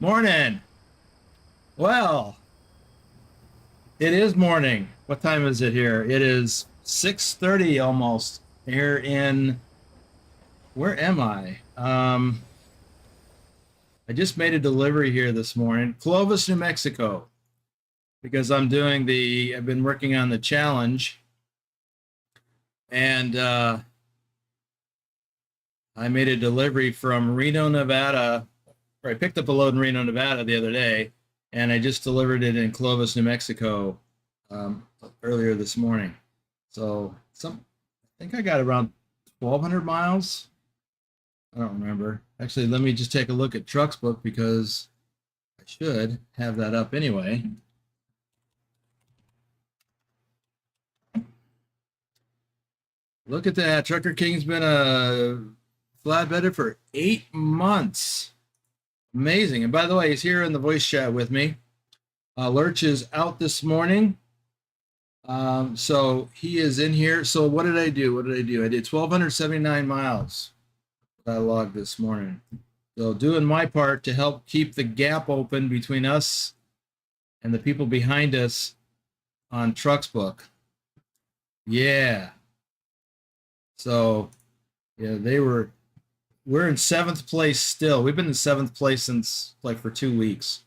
Morning. Well, it is morning. What time is it here? It is 6:30 almost here in, where am I? I just made a delivery here this morning, Clovis, New Mexico, because I've been working on the challenge, and I made a delivery from Reno, Nevada. I picked up a load in Reno, Nevada the other day, and I just delivered it in Clovis, New Mexico earlier this morning. So I think I got around 1,200 miles. I don't remember. Actually, let me just take a look at Trucksbook because I should have that up anyway. Look at that. Trucker King's been a flatbedder for 8 months. Amazing. And by the way, he's here in the voice chat with me. Lurch is out this morning. So he is in here. So what did I do? I did 1,279 miles that I logged this morning. So doing my part to help keep the gap open between us and the people behind us on Trucksbook. Yeah. So yeah, we're in 7th place still. We've been in 7th place since for 2 weeks.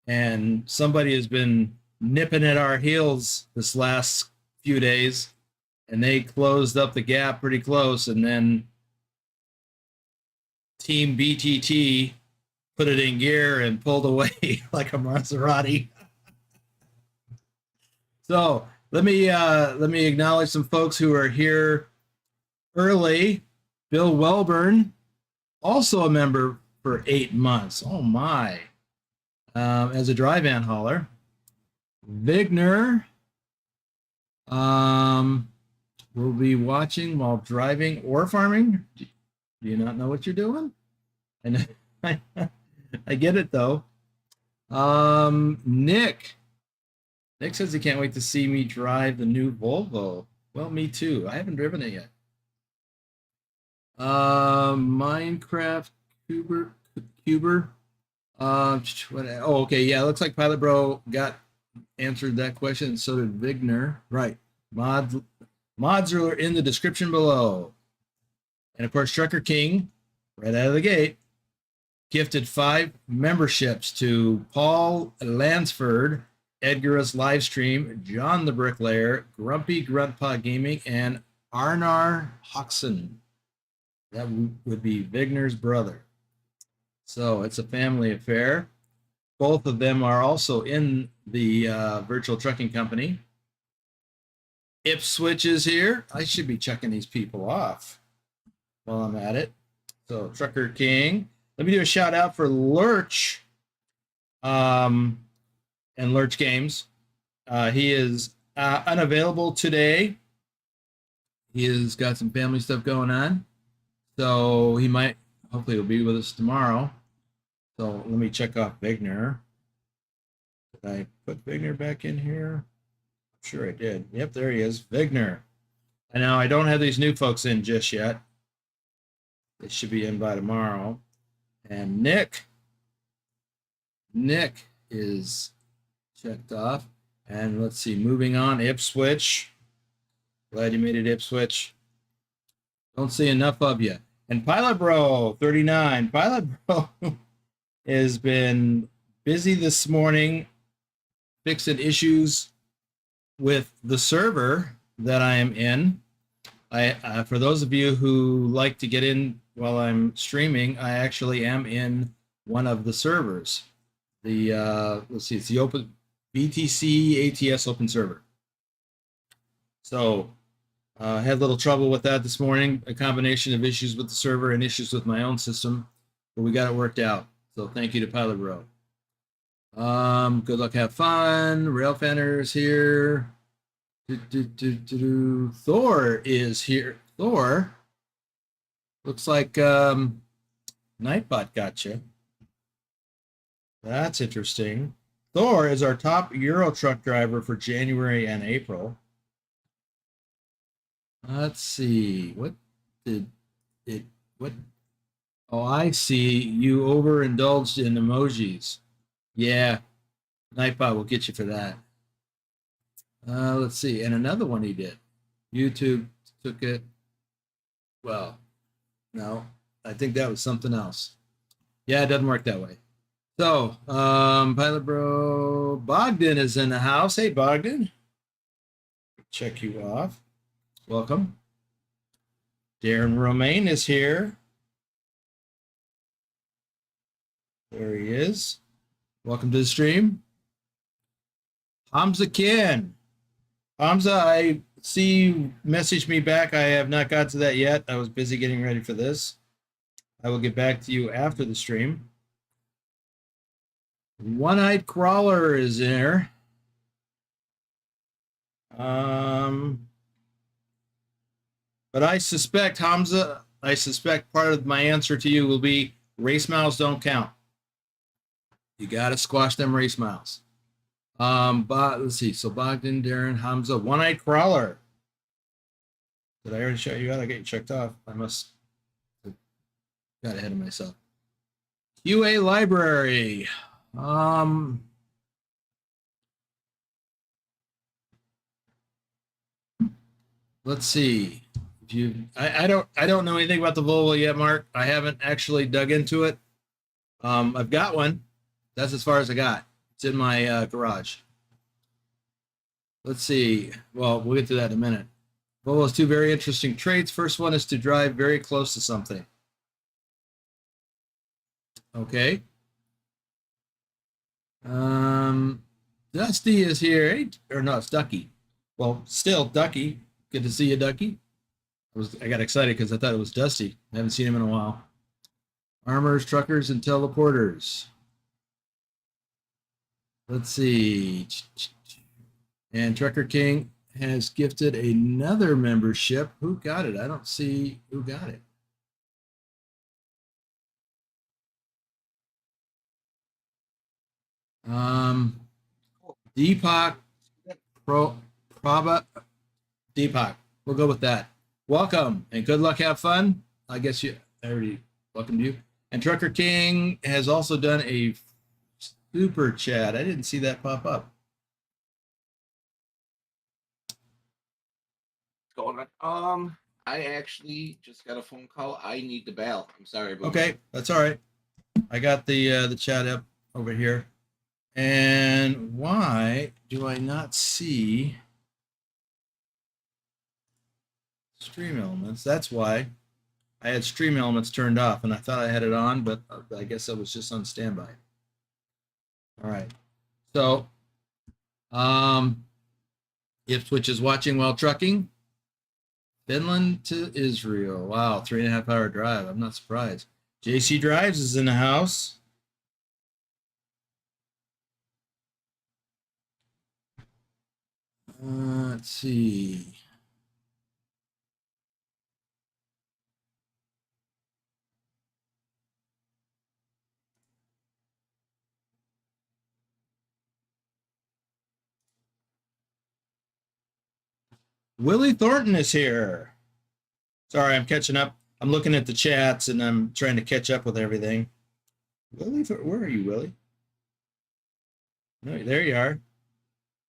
And somebody has been nipping at our heels this last few days, and they closed up the gap pretty close, and then Team BTT put it in gear and pulled away like a Maserati. So let me acknowledge some folks who are here early. Bill Welburn, also a member for 8 months. Oh my. As a dry van hauler. Vigner will be watching while driving or farming. Do you not know what you're doing? And I get it though. Nick says he can't wait to see me drive the new Volvo. Well, me too. I haven't driven it yet. Minecraft Cuber. Okay, yeah, it looks like Pilot Bro answered that question, and so did Vigner. Right. Mods are in the description below. And of course, Trucker King right out of the gate, gifted 5 memberships to Paul Lansford, Edgar's Livestream, John the Bricklayer, Grumpy Gruntpaw Gaming, and Arnar Hoxson. That would be Vigner's brother. So it's a family affair. Both of them are also in the virtual trucking company. Ipswich is here. I should be checking these people off while I'm at it. So Trucker King. Let me do a shout out for Lurch and Lurch Games. He is unavailable today. He has got some family stuff going on. So he might, hopefully he'll be with us tomorrow. So let me check off Vigner. Did I put Vigner back in here? I'm sure I did. Yep, there he is, Vigner. And now I don't have these new folks in just yet. They should be in by tomorrow. And Nick is checked off. And let's see, moving on, Ipswich. Glad you made it, Ipswich. Don't see enough of you. And Pilot Bro 39. Pilot Bro has been busy this morning fixing issues with the server that I am in. For those of you who like to get in while I'm streaming, I actually am in one of the servers. The let's see, it's the open BTC ATS open server. So I had a little trouble with that this morning, a combination of issues with the server and issues with my own system, but we got it worked out. So thank you to Pilot Bro. Good luck, have fun. Railfanner's here. Thor is here. Thor, looks like Nightbot got you. That's interesting. Thor is our top Euro truck driver for January and April. Let's see. What did it? What? Oh, I see. You overindulged in emojis. Yeah, Nightbot will get you for that. Let's see. And another one he did. YouTube took it. Well, no, I think that was something else. Yeah, it doesn't work that way. So, Pilot Bro Bogdan is in the house. Hey, Bogdan. Check you off. Welcome. Darren Romaine is here. There he is. Welcome to the stream. Hamza Ken. Hamza, I see you messaged me back. I have not got to that yet. I was busy getting ready for this. I will get back to you after the stream. One-Eyed Crawler is there. But I suspect, Hamza, part of my answer to you will be race miles don't count. You got to squash them race miles. But let's see. So Bogdan, Darren, Hamza, One-Eyed Crawler. Did I already shout you out? I get you checked off. I must have got ahead of myself. QA Library. Let's see. I don't know anything about the Volvo yet, Mark. I haven't actually dug into it. I've got one. That's as far as I got. It's in my garage. Let's see. Well, we'll get to that in a minute. Volvo has 2 very interesting traits. First one is to drive very close to something. Okay. Dusty is here. Or no, it's Ducky. Well, still Ducky. Good to see you, Ducky. I got excited because I thought it was Dusty. I haven't seen him in a while. Armors, truckers, and teleporters. Let's see. And Trucker King has gifted another membership. Who got it? I don't see who got it. Deepak Deepak. We'll go with that. Welcome and good luck. Have fun. I guess I already welcomed you. And Trucker King has also done a super chat. I didn't see that pop up. Going on. I actually just got a phone call. I need to bail. I'm sorry. Okay, that's all right. I got the chat up over here. And why do I not see Stream Elements? That's why I had Stream Elements turned off, and I thought I had it on, but I guess I was just on standby. All right. So, if Twitch is watching while trucking, Finland to Israel. Wow, 3.5 hour drive. I'm not surprised. JC Drives is in the house. Let's see. Willie Thornton is here. Sorry, I'm catching up. I'm looking at the chats and I'm trying to catch up with everything. Willie, where are you, Willie? No, there you are.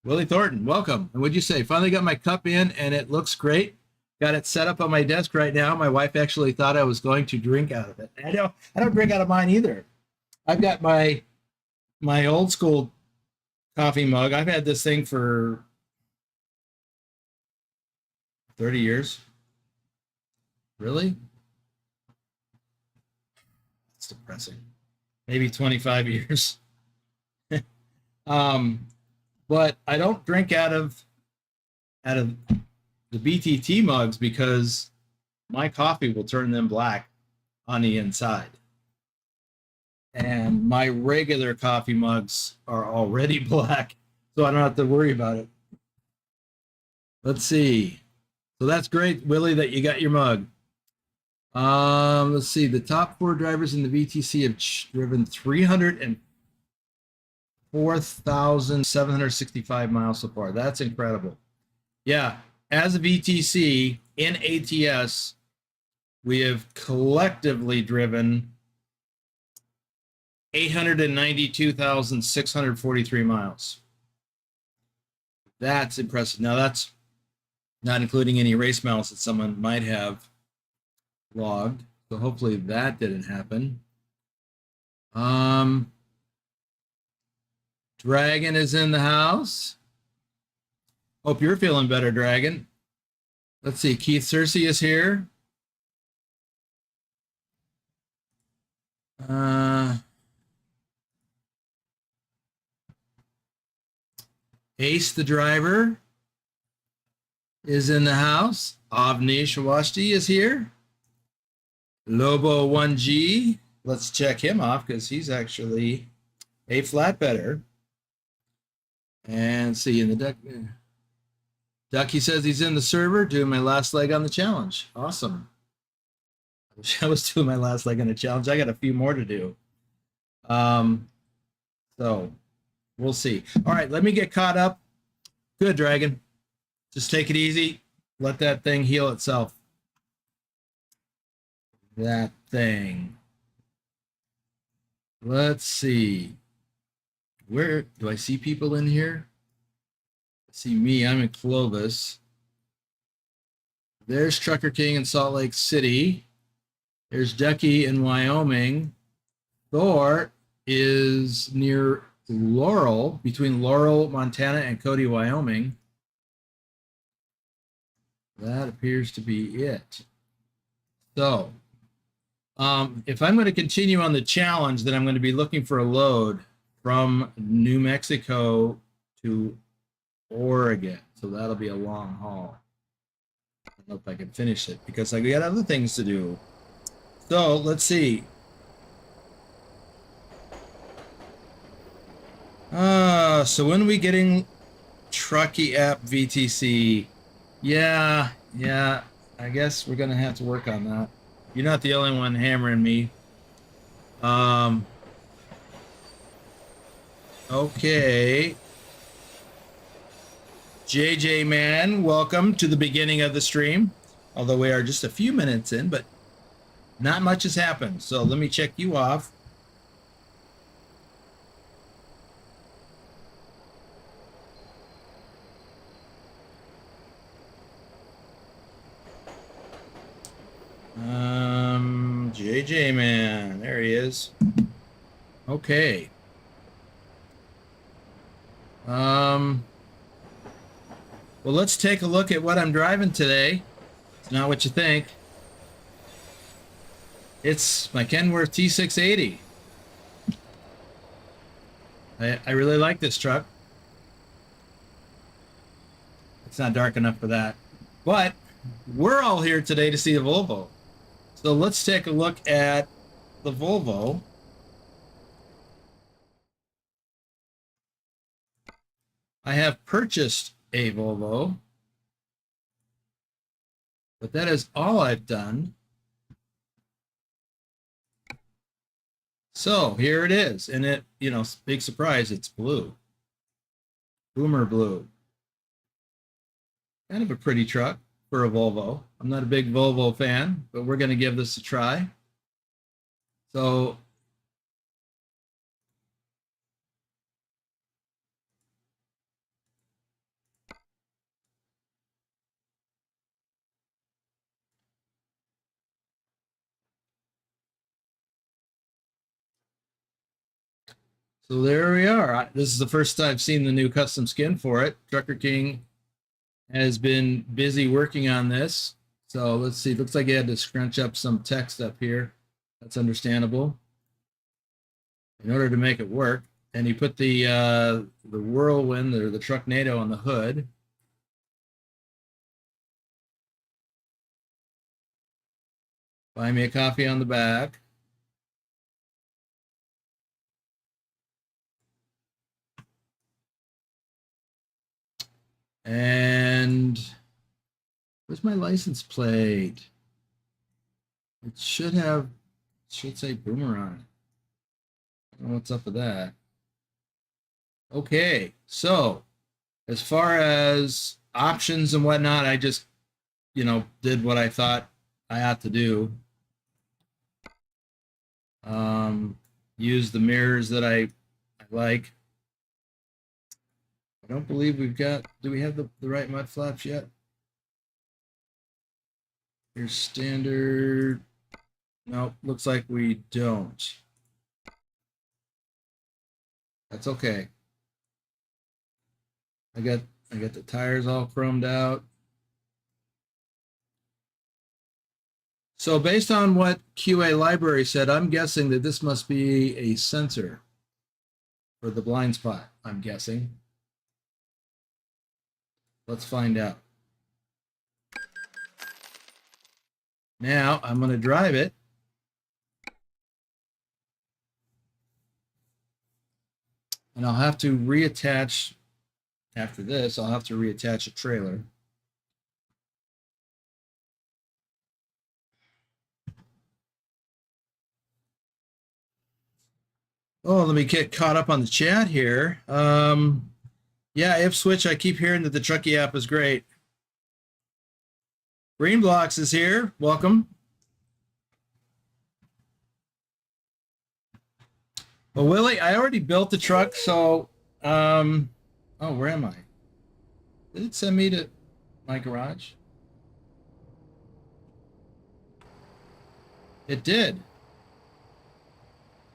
Willie Thornton, welcome. And what'd you say? Finally got my cup in and it looks great. Got it set up on my desk right now. My wife actually thought I was going to drink out of it. I don't drink out of mine either. I've got my old school coffee mug. I've had this thing for 30 years. Really? That's depressing. Maybe 25 years. But I don't drink out of the BTT mugs because my coffee will turn them black on the inside. And my regular coffee mugs are already black, so I don't have to worry about it. Let's see. So that's great, Willie, that you got your mug. Let's see. The top 4 drivers in the VTC have driven 304,765 miles so far. That's incredible. Yeah, as a VTC in ATS, we have collectively driven 892,643 miles. That's impressive. Now, that's not including any race miles that someone might have logged. So hopefully that didn't happen. Dragon is in the house. Hope you're feeling better, Dragon. Let's see. Keith Cersei is here. Ace the driver is in the house. Avni Shawashti is here. Lobo 1G. Let's check him off because he's actually a flatbedder. And see in the deck. Ducky says he's in the server doing my last leg on the challenge. Awesome. I wish I was doing my last leg on the challenge. I got a few more to do. So we'll see. All right, let me get caught up. Good, Dragon. Just take it easy. Let that thing heal itself. That thing. Let's see. Where do I see people in here? See me, I'm in Clovis. There's Trucker King in Salt Lake City. There's Ducky in Wyoming. Thor is near Laurel, between Laurel, Montana, and Cody, Wyoming. That appears to be it. So, if I'm going to continue on the challenge, then I'm going to be looking for a load from New Mexico to Oregon. So that'll be a long haul. I don't know if I can finish it because I got other things to do. So let's see. So when are we getting Truckee app VTC? Yeah, I guess we're gonna have to work on that. You're not the only one hammering me. Okay. JJ Man, welcome to the beginning of the stream. Although we are just a few minutes in, but not much has happened. So let me check you off. JJ man, there he is. Okay. Well, let's take a look at what I'm driving today. It's not what you think. It's my Kenworth T680. I really like this truck. It's not dark enough for that. But we're all here today to see a Volvo. So let's take a look at the Volvo. I have purchased a Volvo, but that is all I've done. So here it is. And it, you know, big surprise, it's blue. Boomer blue. Kind of a pretty truck for a Volvo. I'm not a big Volvo fan, but we're going to give this a try. So So there we are. This is the first time I've seen the new custom skin for it. Trucker King has been busy working on this. So let's see. It looks like he had to scrunch up some text up here. That's understandable. In order to make it work. And he put the whirlwind or the Trucknado on the hood. Buy me a coffee on the back. And where's my license plate? It should say Boomer on it. I don't know what's up with that. Okay, so as far as options and whatnot, I just, you know, did what I thought I ought to do. Use the mirrors that I like. I don't believe we've got, do we have the right mud flaps yet? Here's standard. Nope, looks like we don't. That's okay. I got the tires all chromed out. So based on what QA library said, I'm guessing that this must be a sensor for the blind spot, I'm guessing. Let's find out. Now I'm going to drive it. And I'll have to reattach, after this, I'll have to reattach a trailer. Oh, let me get caught up on the chat here. Yeah, Ipswich, I keep hearing that the Truckee app is great. Green Blocks is here. Welcome. Well, Willie, I already built the truck, so oh, where am I? Did it send me to my garage? It did.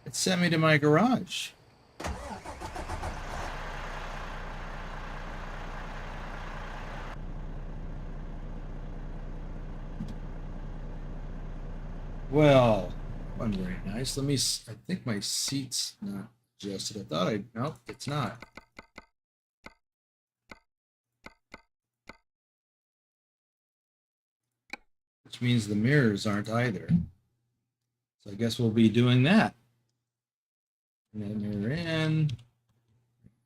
It sent me to my garage. Well, wasn't very nice. Let me, I think my seat's not adjusted. I thought nope, it's not. Which means the mirrors aren't either. So I guess we'll be doing that. And then mirror in,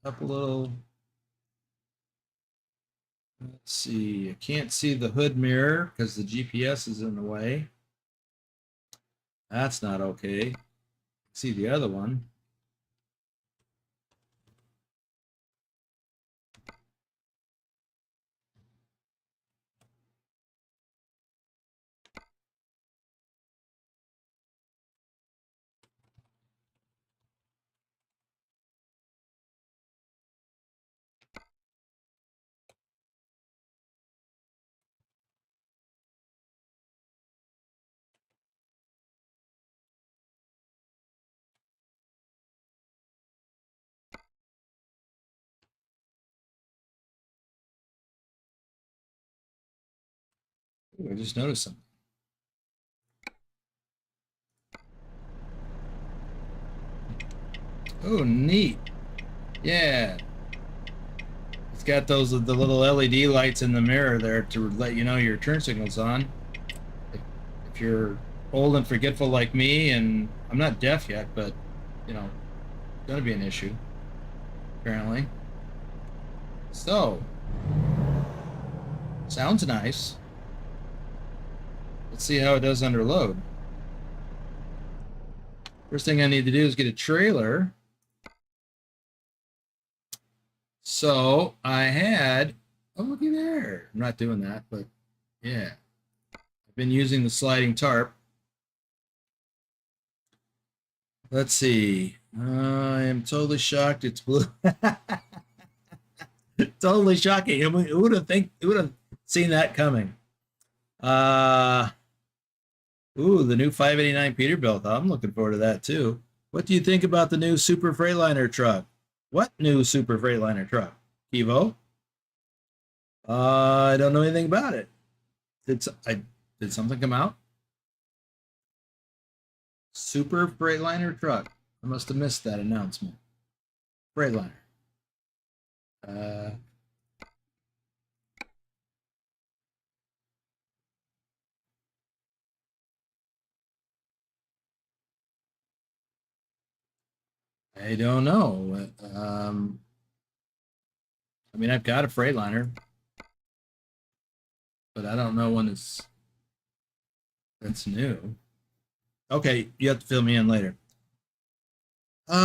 up a little. Let's see, I can't see the hood mirror because the GPS is in the way. That's not okay. See the other one. Ooh, I just noticed something. Oh, neat. Yeah. It's got those the little LED lights in the mirror there to let you know your turn signal's on. If you're old and forgetful like me, and I'm not deaf yet, but you know, it's gonna be an issue, apparently. So, sounds nice. Let's see how it does under load. First thing I need to do is get a trailer. So I had, oh, looky there. I'm not doing that, but yeah. I've been using the sliding tarp. Let's see. I am totally shocked. It's blue. Totally shocking. Who would have seen that coming? Ooh, the new 589 Peterbilt. I'm looking forward to that too. What do you think about the new Super Freightliner truck? What new Super Freightliner truck? Evo? I don't know anything about it. Did something come out? Super Freightliner truck. I must have missed that announcement. Freightliner. I don't know. I mean, I've got a Freightliner, but I don't know when that's new. Okay, you have to fill me in later. See,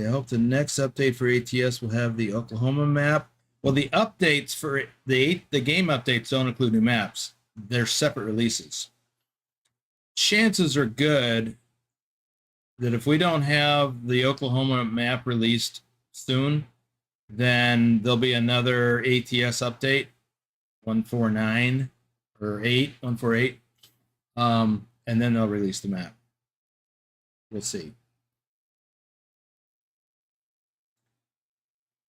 I hope the next update for ATS will have the Oklahoma map. Well, the updates for the game updates don't include new maps. They're separate releases. Chances are good that if we don't have the Oklahoma map released soon, then there'll be another ATS update, 149 or 148. And then they'll release the map. We'll see.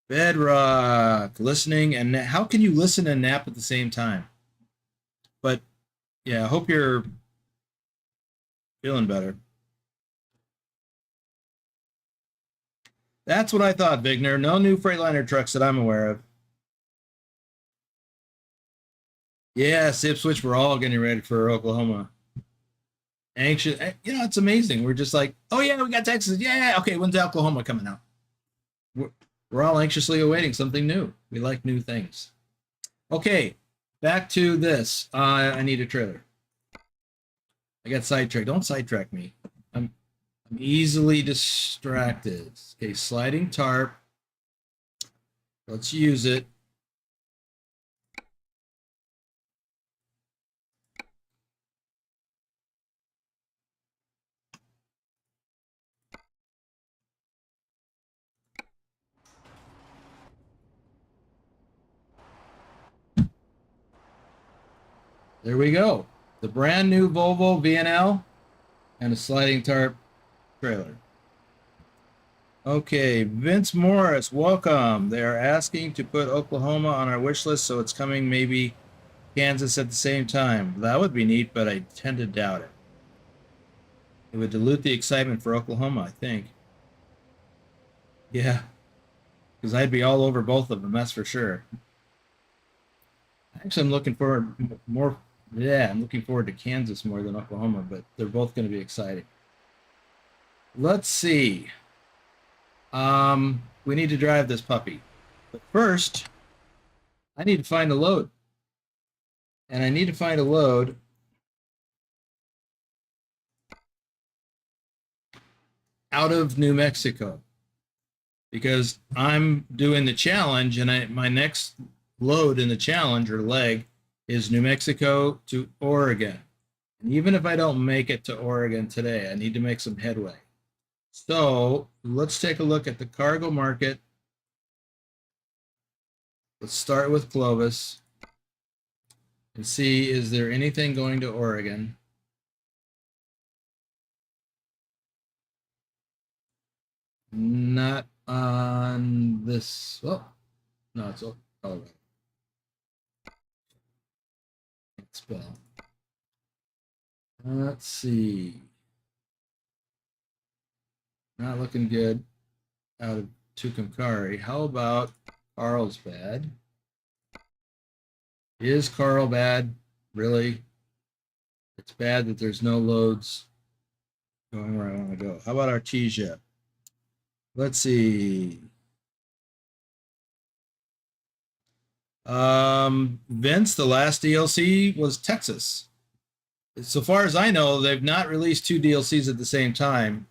Bedrock, listening, and how can you listen and nap at the same time? But yeah, I hope you're feeling better. That's what I thought, Vigner. No new Freightliner trucks that I'm aware of. Yes, Ipswich, we're all getting ready for Oklahoma. Anxious, it's amazing. We're just like, oh yeah, we got Texas. Yeah, okay, when's Oklahoma coming out? We're all anxiously awaiting something new. We like new things. Okay, back to this. I need a trailer. I got sidetracked. Don't sidetrack me. I'm easily distracted. Okay, sliding tarp. Let's use it. There we go. The brand new Volvo VNL and a sliding tarp trailer. Okay, Vince Morris, welcome. They are asking to put Oklahoma on our wish list, so it's coming maybe Kansas at the same time. That would be neat, but I tend to doubt it. It would dilute the excitement for Oklahoma, I think. Yeah, because I'd be all over both of them, that's for sure. Actually, I'm looking forward more. Yeah, I'm looking forward to Kansas more than Oklahoma, but they're both going to be exciting. Let's see. We need to drive this puppy, but first, I need to find a load, and I need to find a load out of New Mexico because I'm doing the challenge, and my next load in the challenge or leg is New Mexico to Oregon. And even if I don't make it to Oregon today, I need to make some headway. So let's take a look at the cargo market. Let's start with Clovis and see, is there anything going to Oregon? Not on this. Oh, No, it's Colorado. Can't spell. Let's see. Not looking good out of Tucumcari. How about Carlsbad? Is Carl bad? Really? It's bad that there's no loads going where I want to go. How about Artesia? Let's see. Vince, the last DLC was Texas. So far as I know, they've not released two DLCs at the same time.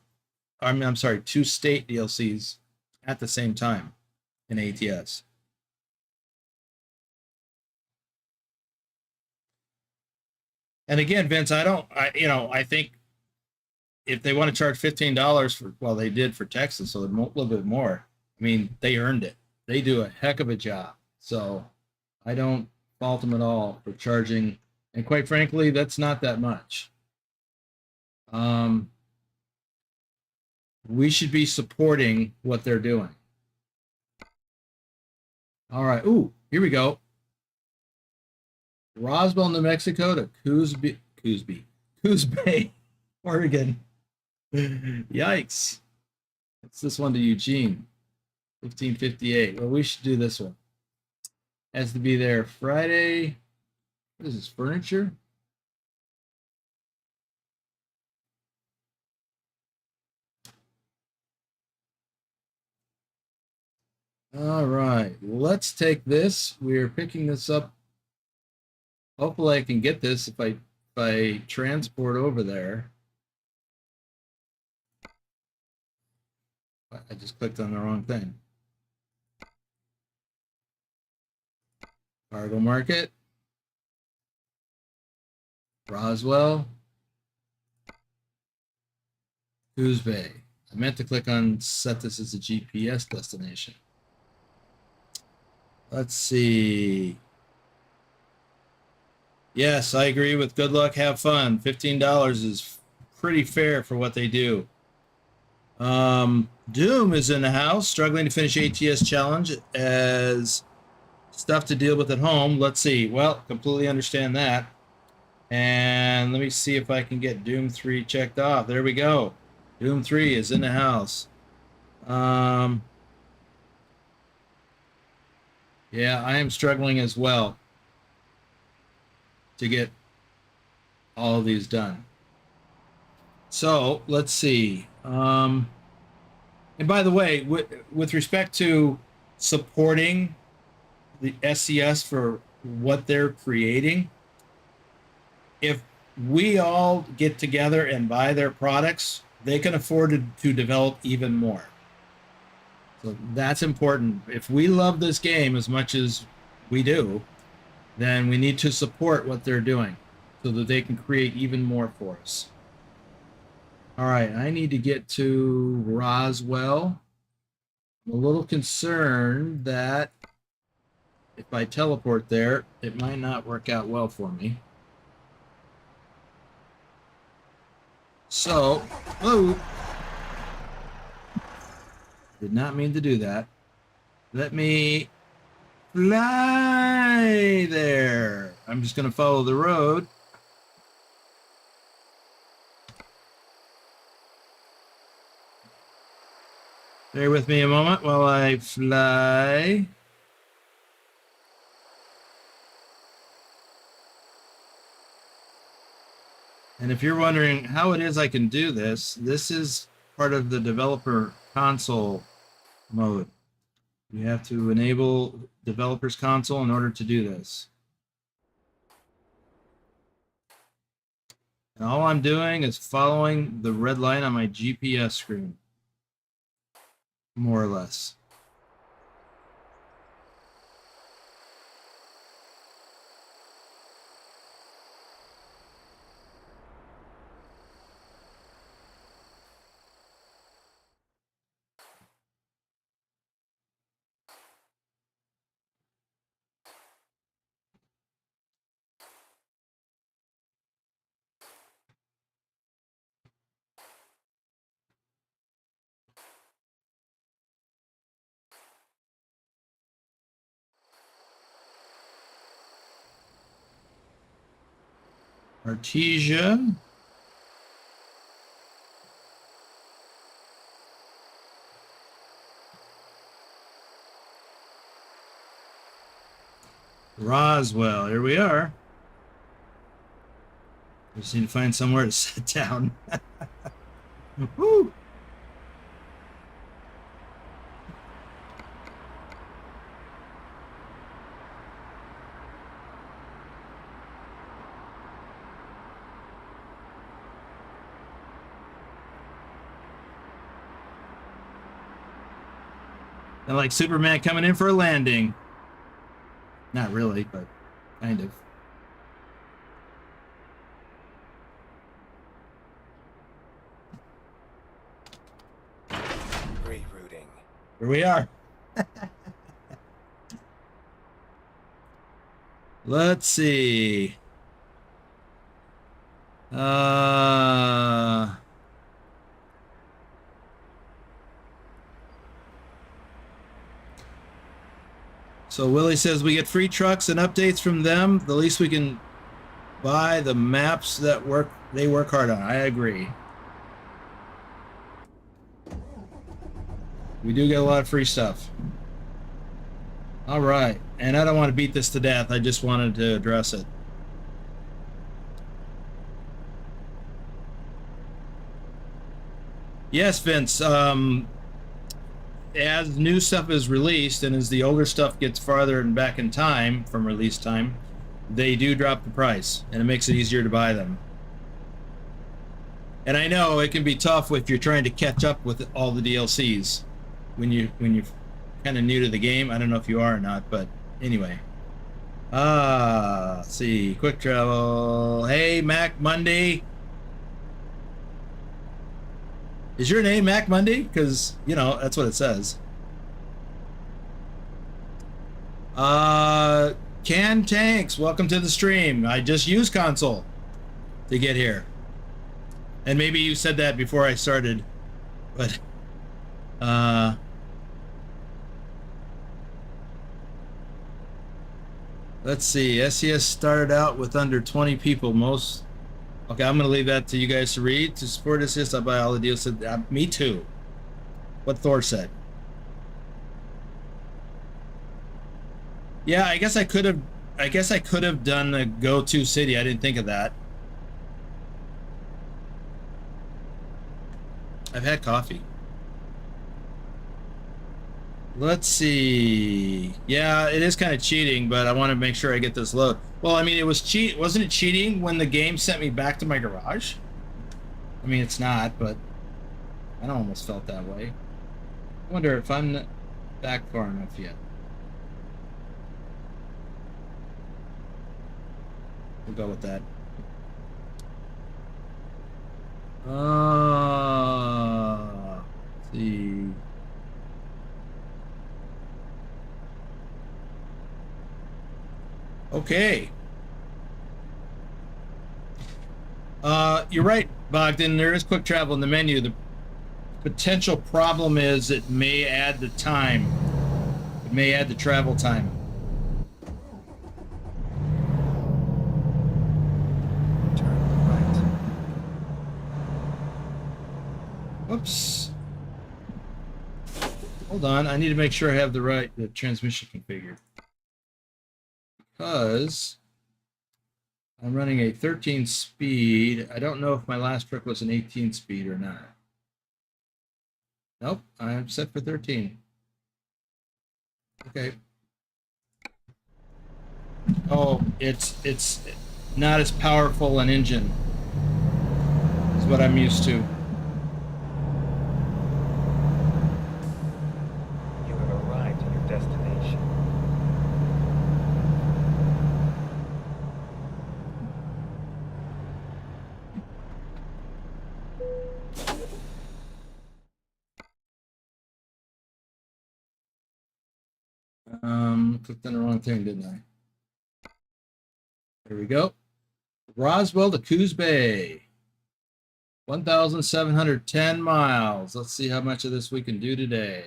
I'm sorry, two state DLCs at the same time in ATS. And again, Vince, I think if they want to charge $15 for, well, they did for Texas, so a little bit more. I mean, they earned it. They do a heck of a job. So I don't fault them at all for charging. And quite frankly, that's not that much. We should be supporting what they're doing. All right. Ooh, here we go. Roswell, New Mexico to Coos Bay, Oregon. Yikes. It's this one to Eugene. 1558. Well, we should do this one. Has to be there Friday. What is this, furniture? All right, let's take this. We're picking this up. Hopefully I can get this if I transport over there. I just clicked on the wrong thing. Cargo market. Roswell. Coos Bay. I meant to click on set this as a GPS destination. Let's see. Yes, I agree with good luck, have fun. $15 is pretty fair for what they do. Doom is in the house, struggling to finish ATS challenge as stuff to deal with at home. Let's see. Well, completely understand that. And let me see if I can get Doom 3 checked off. There we go. Doom 3 is in the house. Yeah, I am struggling as well to get all of these done. So let's see. And by the way, with respect to supporting the SCS for what they're creating, if we all get together and buy their products, they can afford to develop even more. So that's important. If we love this game as much as we do, then we need to support what they're doing so that they can create even more for us. All right, I need to get to Roswell. I'm a little concerned that if I teleport there, it might not work out well for me. So, oh, did not mean to do that. Let me fly there. I'm just going to follow the road. Bear with me a moment while I fly. And if you're wondering how it is I can do this, this is part of the developer console mode. You have to enable developers console in order to do this. And all I'm doing is following the red line on my GPS screen, more or less. Artesia. Roswell, here we are. We just need to find somewhere to sit down. Woo! And like Superman coming in for a landing. Not really, but kind of. Rerouting. Here we are. Let's see. So Willie says we get free trucks and updates from them. The least we can buy the maps that they work hard on. I agree. We do get a lot of free stuff. All right. And I don't want to beat this to death. I just wanted to address it. Yes, Vince. As new stuff is released and as the older stuff gets farther and back in time from release time, they do drop the price and it makes it easier to buy them. And I know it can be tough if you're trying to catch up with all the DLCs when you're kind of new to the game. I don't know if you are or not, but anyway. Let's see. Quick travel. Hey, Mac Monday. Is your name Mac Monday? Because, you know, that's what it says. Can Tanks, welcome to the stream. I just used console to get here. And maybe you said that before I started. But, let's see. SES started out with under 20 people. Most... Okay, I'm going to leave that to you guys to read. To support SES, I buy all the deals. Me too. What Thor said. Yeah, I guess I could have done the go-to city. I didn't think of that. I've had coffee. Let's see. Yeah, it is kind of cheating, but I want to make sure I get this load. Well, I mean, wasn't it cheating when the game sent me back to my garage? I mean, it's not, but I almost felt that way. I wonder if I'm not back far enough yet. We'll go with that. Let's see. Okay. You're right, Bogdan. There is quick travel in the menu. The potential problem is it may add the time. It may add the travel time. Turn right. Whoops. Hold on. I need to make sure I have the transmission configured. Because I'm running a 13 speed. I don't know if my last truck was an 18 speed or not. Nope, I'm set for 13. Okay. Oh, it's not as powerful an engine is what I'm used to. You have arrived at your destination. Clicked on the wrong thing, didn't I? There we go. Roswell to Coos Bay. 1,710 miles. Let's see how much of this we can do today.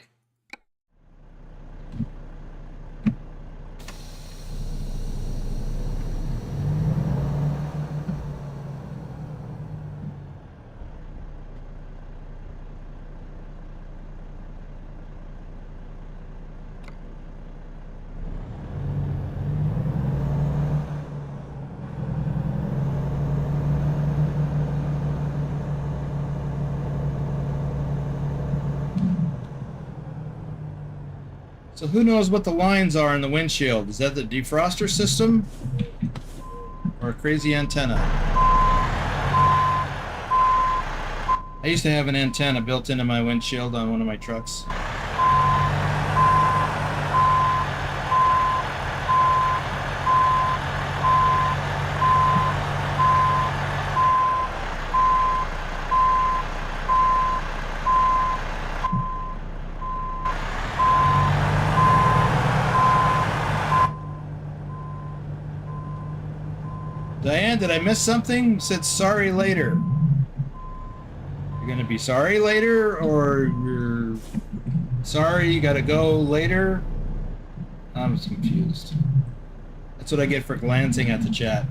So who knows what the lines are in the windshield? Is that the defroster system or a crazy antenna? I used to have an antenna built into my windshield on one of my trucks. Diane, did I miss something? You said sorry later. You're gonna be sorry later, or you're sorry you gotta go later? I'm confused. That's what I get for glancing at the chat.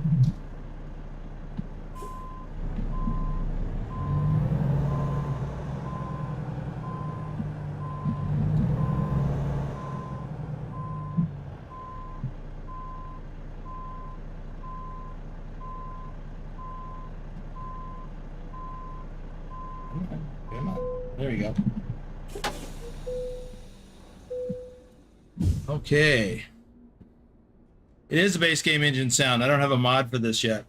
Come on. There you go. Okay. It is a base game engine sound. I don't have a mod for this yet.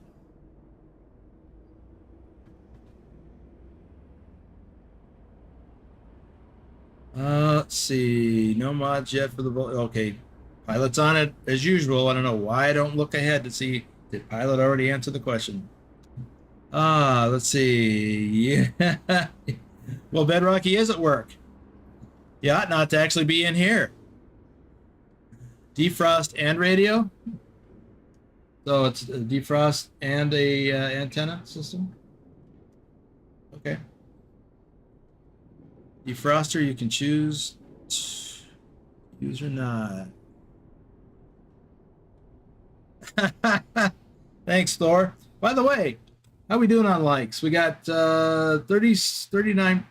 Let's see. No mods yet for the Volvo. Okay. Pilot's on it as usual. I don't know why I don't look ahead to see did Pilot already answer the question. Let's see. Yeah. Well, Bedrock, he is at work. He ought not to actually be in here. Defrost and radio. So it's a defrost and a antenna system. Okay. Defroster you can choose. Use or not. Thanks, Thor. By the way, how we doing on likes? We got 39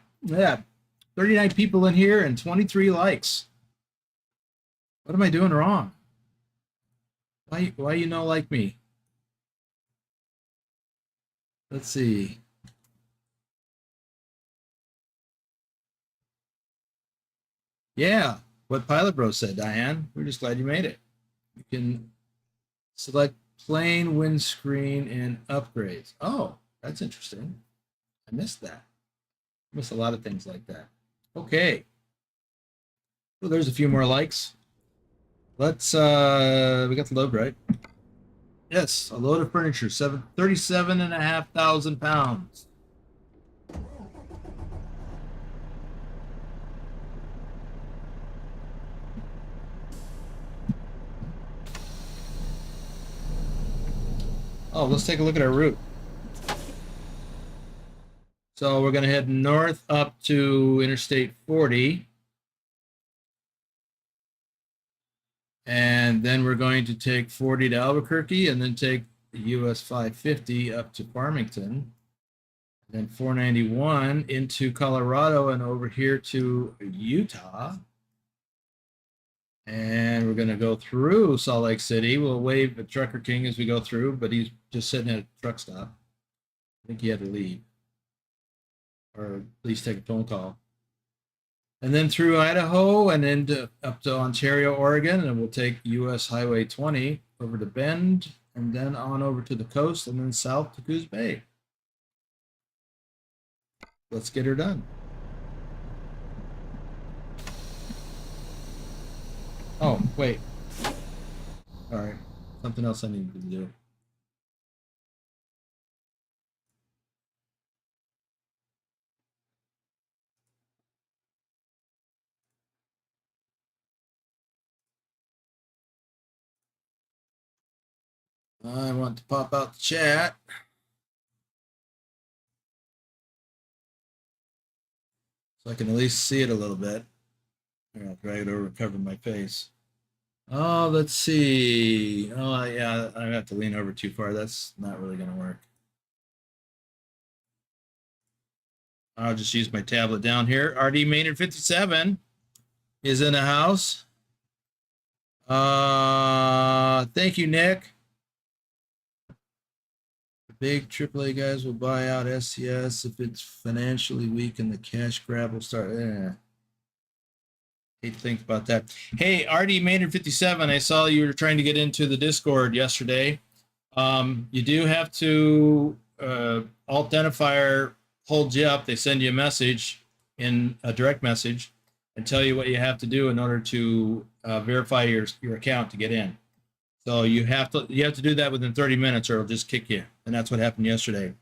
people in here and 23 likes. What am I doing wrong? Why you know like me? Let's see. Yeah, what Pilot Bro said, Diane. We're just glad you made it. You can select plain windscreen and upgrades. Oh, that's interesting. I missed that. I missed a lot of things like that. Okay. Well, there's a few more likes. Let's, we got the load, right? Yes, a load of furniture, 37,500 pounds. Oh, let's take a look at our route. So we're going to head north up to Interstate 40. And then we're going to take 40 to Albuquerque and then take the US 550 up to Farmington. And then 491 into Colorado and over here to Utah. And we're going to go through Salt Lake City. We'll wave at Trucker King as we go through, but he's just sitting at a truck stop. I think he had to leave. Or at least take a phone call. And then through Idaho and then up to Ontario, Oregon, and we'll take US Highway 20 over to Bend and then on over to the coast and then south to Coos Bay. Let's get her done. Oh, wait. All right. Something else I need to do. I want to pop out the chat. So I can at least see it a little bit. Here, I'll drag it over and cover my face. Oh, let's see. Oh, yeah, I have to lean over too far. That's not really going to work. I'll just use my tablet down here. RD Maynard 57 is in the house. Thank you, Nick. Big AAA guys will buy out SCS if it's financially weak and the cash grab will start. hate to think about that. Hey, RD Maynard 57, I saw you were trying to get into the Discord yesterday. You do have to alt identifier holds you up. They send you a message in a direct message and tell you what you have to do in order to verify your account to get in. So you have to do that within 30 minutes or it'll just kick you. And that's what happened yesterday.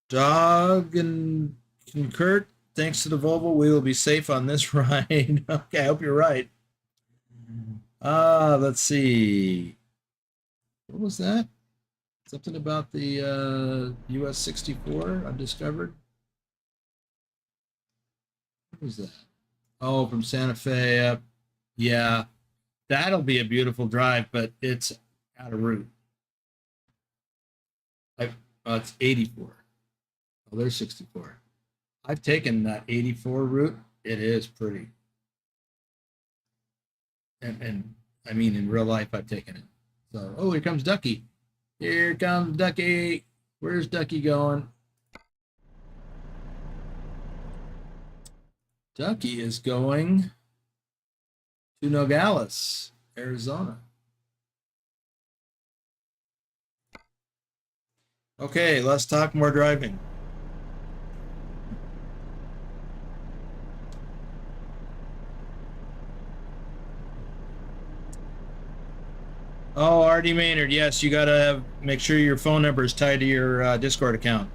Dog and Kurt, thanks to the Volvo, we will be safe on this ride. Okay, I hope you're right. Let's see. What was that? Something about the US 64 undiscovered? What was that? Oh, from Santa Fe up. Yeah, that'll be a beautiful drive, but it's out of route. It's 84. Oh, there's 64. I've taken that 84 route. It is pretty. And I mean, in real life, I've taken it. So, oh, here comes Ducky. Here comes Ducky. Where's Ducky going? Ducky is going to Nogales, Arizona. Okay, let's talk more driving. Oh, RD Maynard, yes, you gotta make sure your phone number is tied to your Discord account.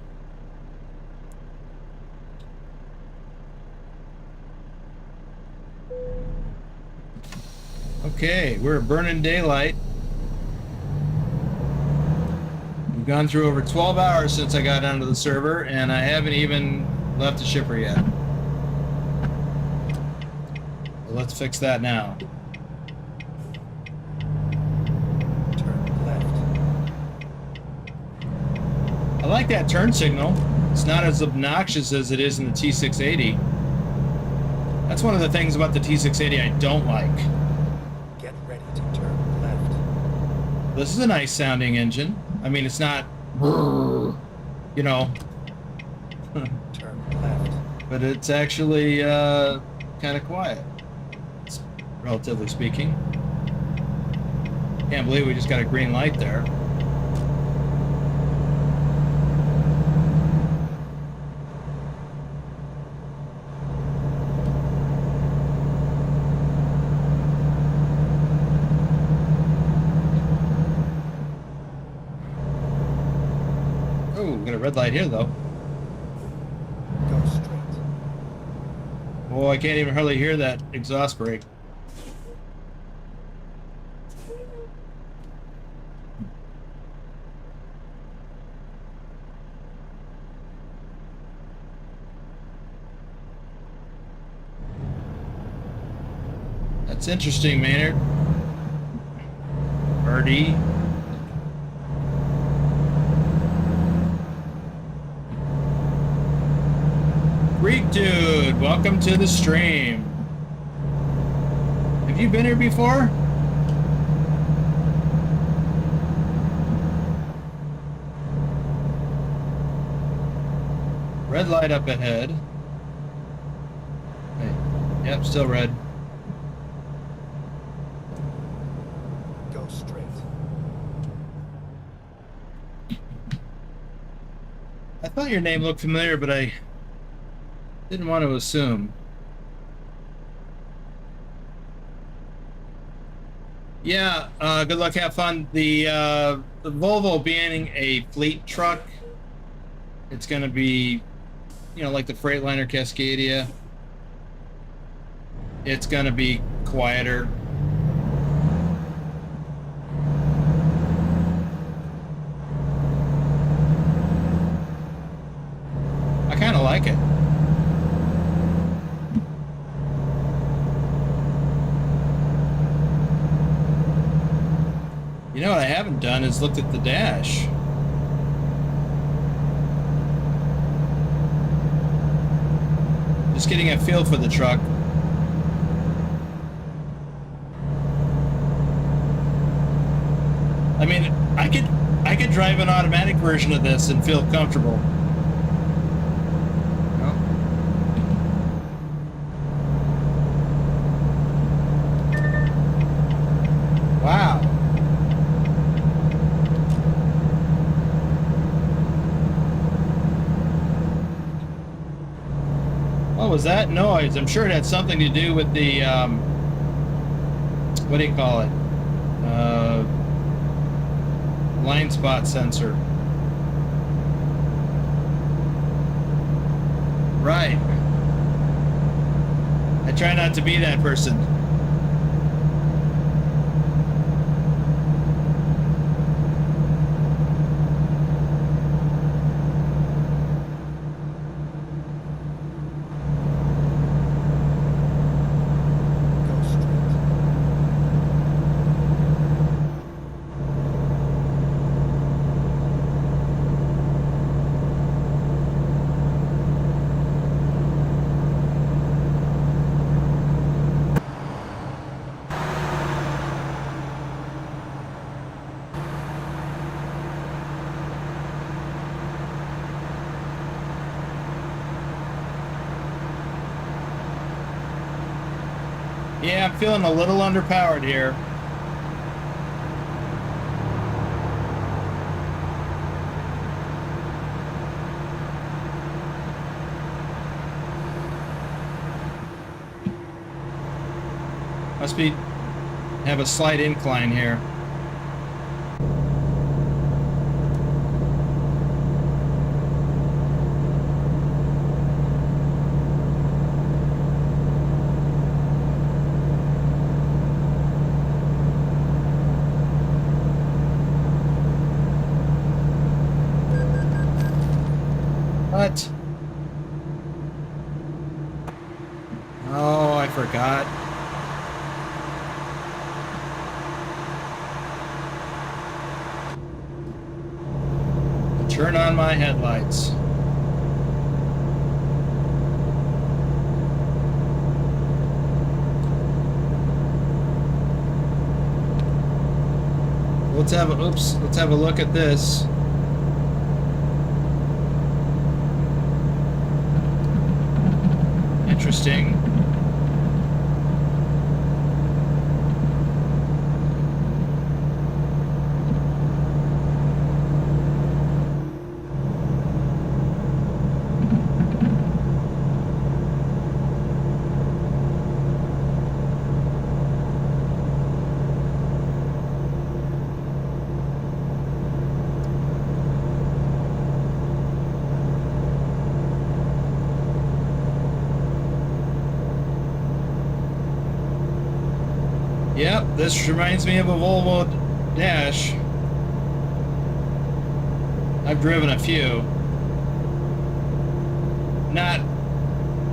Okay, we're burning daylight. We've gone through over 12 hours since I got onto the server, and I haven't even left the shipper yet. Well, let's fix that now. I like that turn signal. It's not as obnoxious as it is in the T680. That's one of the things about the T680 I don't like. Get ready to turn left. This is a nice sounding engine. I mean, it's not, you know, Turn left. but it's actually kind of quiet, relatively speaking. Can't believe we just got a green light there. Red light here, though. Go straight. Oh, I can't even hardly hear that exhaust brake. That's interesting, Maynard. RD. Greek dude, welcome to the stream. Have you been here before? Red light up ahead. Hey, yep, still red. Go straight. I thought your name looked familiar, but I didn't want to assume. Yeah, good luck, have fun. The Volvo being a fleet truck, it's going to be, you know, like the Freightliner Cascadia. It's going to be quieter. I kind of like it. You know what I haven't done is looked at the dash. Just getting a feel for the truck. I mean, I could drive an automatic version of this and feel comfortable. was that noise? I'm sure it had something to do with the, what do you call it? Blind spot sensor. Right. I try not to be that person. Go straight. Yeah, I'm feeling a little underpowered here. Must be have a slight incline here. What? Oh, I forgot. Turn on my headlights. Let's have a look at this. Interesting. Yep, this reminds me of a Volvo Dash. I've driven a few. Not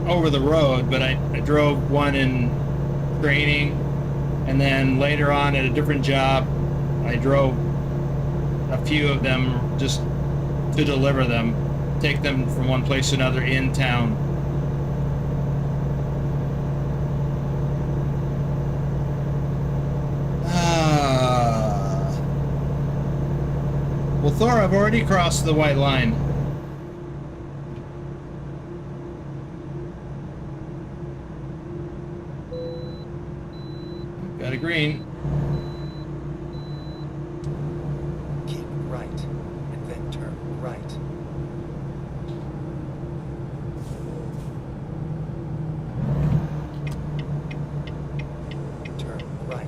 over the road, but I drove one in training, and then later on at a different job, I drove a few of them just to deliver them, take them from one place to another in town. Well, Thor, I've already crossed the white line. Got a green. Keep right, and then turn right. Turn right.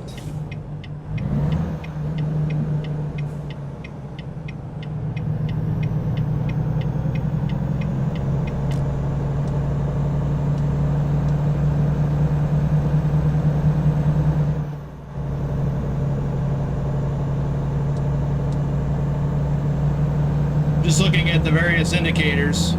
Just looking at the various indicators.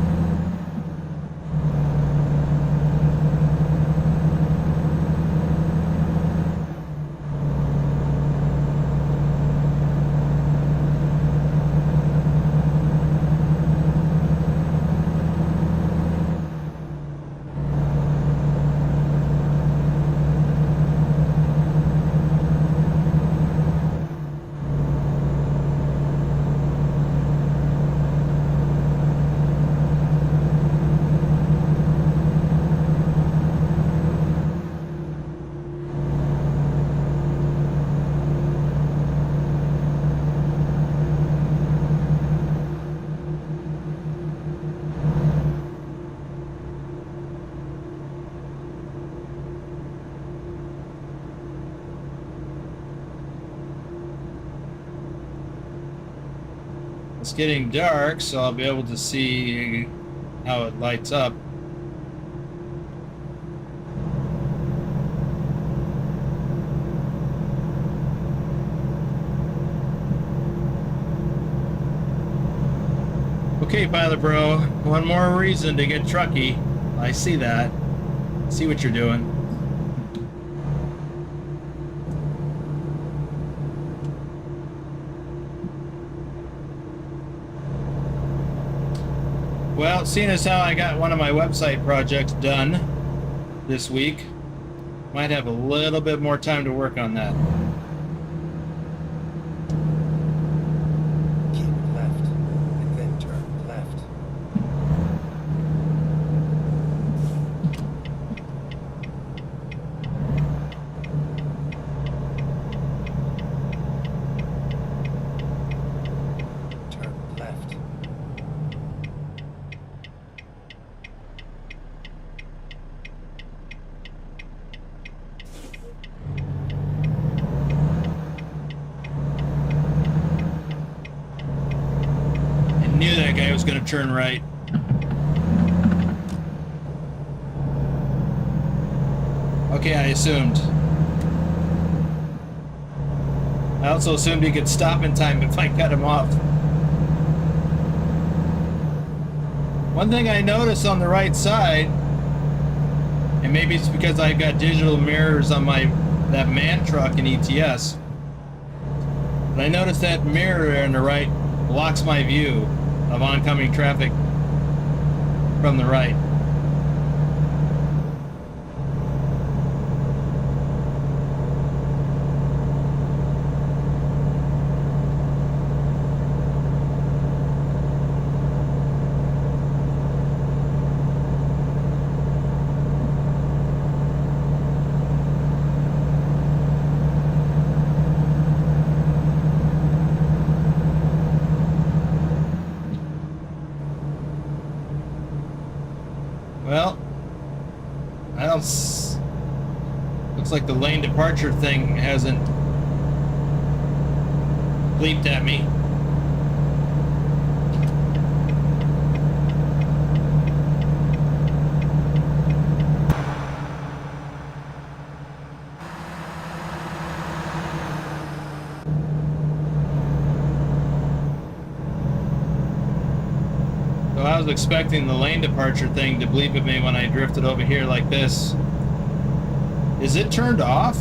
It's getting dark, so I'll be able to see how it lights up. Okay, Pilot Bro, one more reason to get trucky. I see that. See what you're doing. Well, seeing as how I got one of my website projects done this week, might have a little bit more time to work on that. Keep left, and then turn left. Turn left. Knew that guy was going to turn right. Okay, I assumed. I also assumed he could stop in time if I cut him off. One thing I noticed on the right side, and maybe it's because I've got digital mirrors on that man truck in ETS, but I noticed that mirror on the right blocks my view of oncoming traffic from the right. Well, I don't. Looks like the lane departure thing hasn't bleeped at me. So I was expecting the lane departure thing to bleep at me when I drifted over here like this. Is it turned off?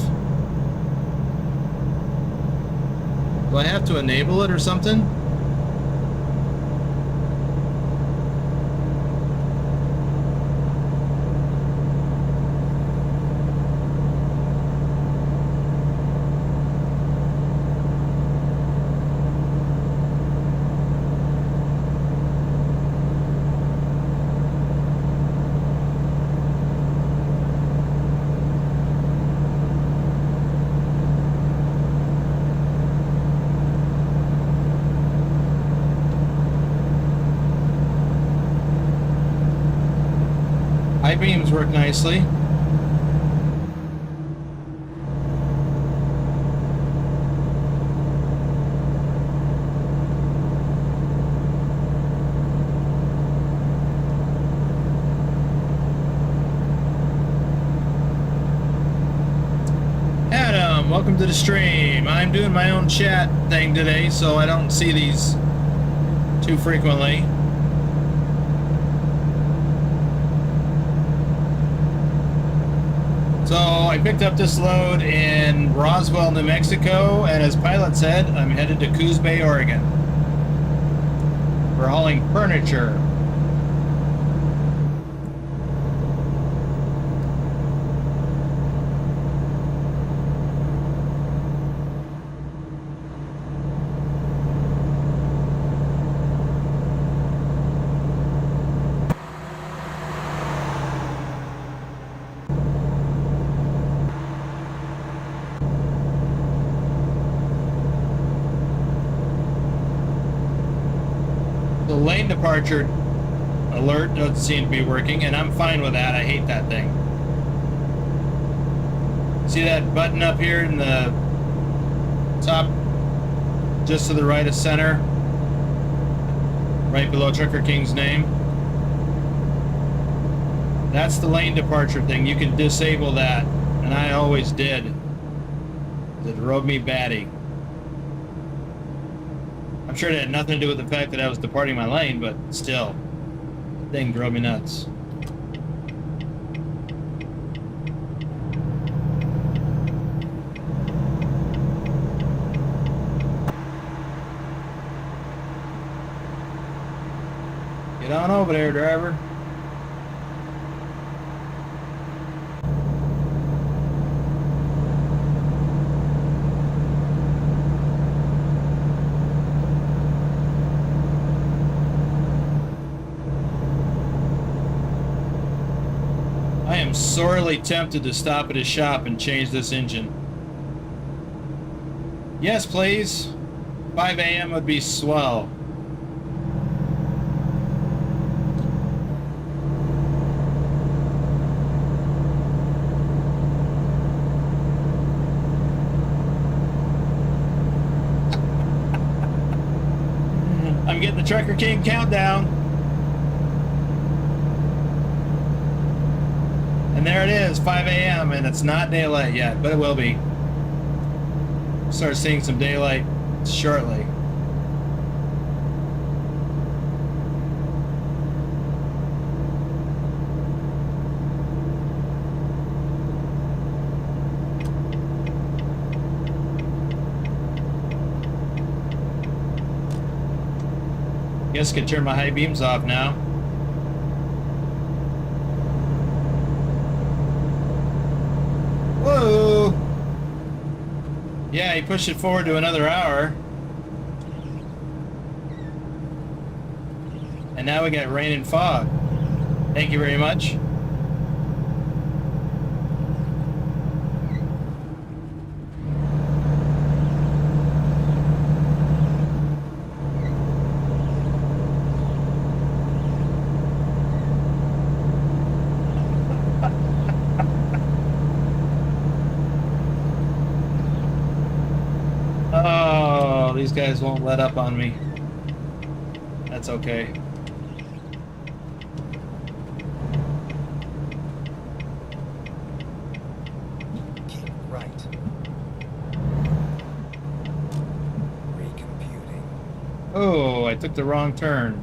Do I have to enable it or something? High beams work nicely. Adam, welcome to the stream. I'm doing my own chat thing today, so I don't see these too frequently. So I picked up this load in Roswell, New Mexico, and as Pilot said, I'm headed to Coos Bay, Oregon. We're hauling furniture. The lane departure alert doesn't seem to be working, and I'm fine with that. I hate that thing. See that button up here in the top, just to the right of center? right below Trucker King's name. That's the lane departure thing. You can disable that, and I always did. It drove me batty. I'm sure it had nothing to do with the fact that I was departing my lane, but still, the thing drove me nuts. Get on over there, driver. I am sorely tempted to stop at a shop and change this engine. Yes, please. 5 a.m. would be swell. I'm getting the Trucker King countdown. And there it is, 5 a.m. and it's not daylight yet, but it will be. Start seeing some daylight shortly. Guess I could turn my high beams off now. Whoa! Yeah, he pushed it forward to another hour. And now we got rain and fog. Thank you very much. Oh, these guys won't let up on me. That's okay. Keep right. Recomputing. Oh, I took the wrong turn.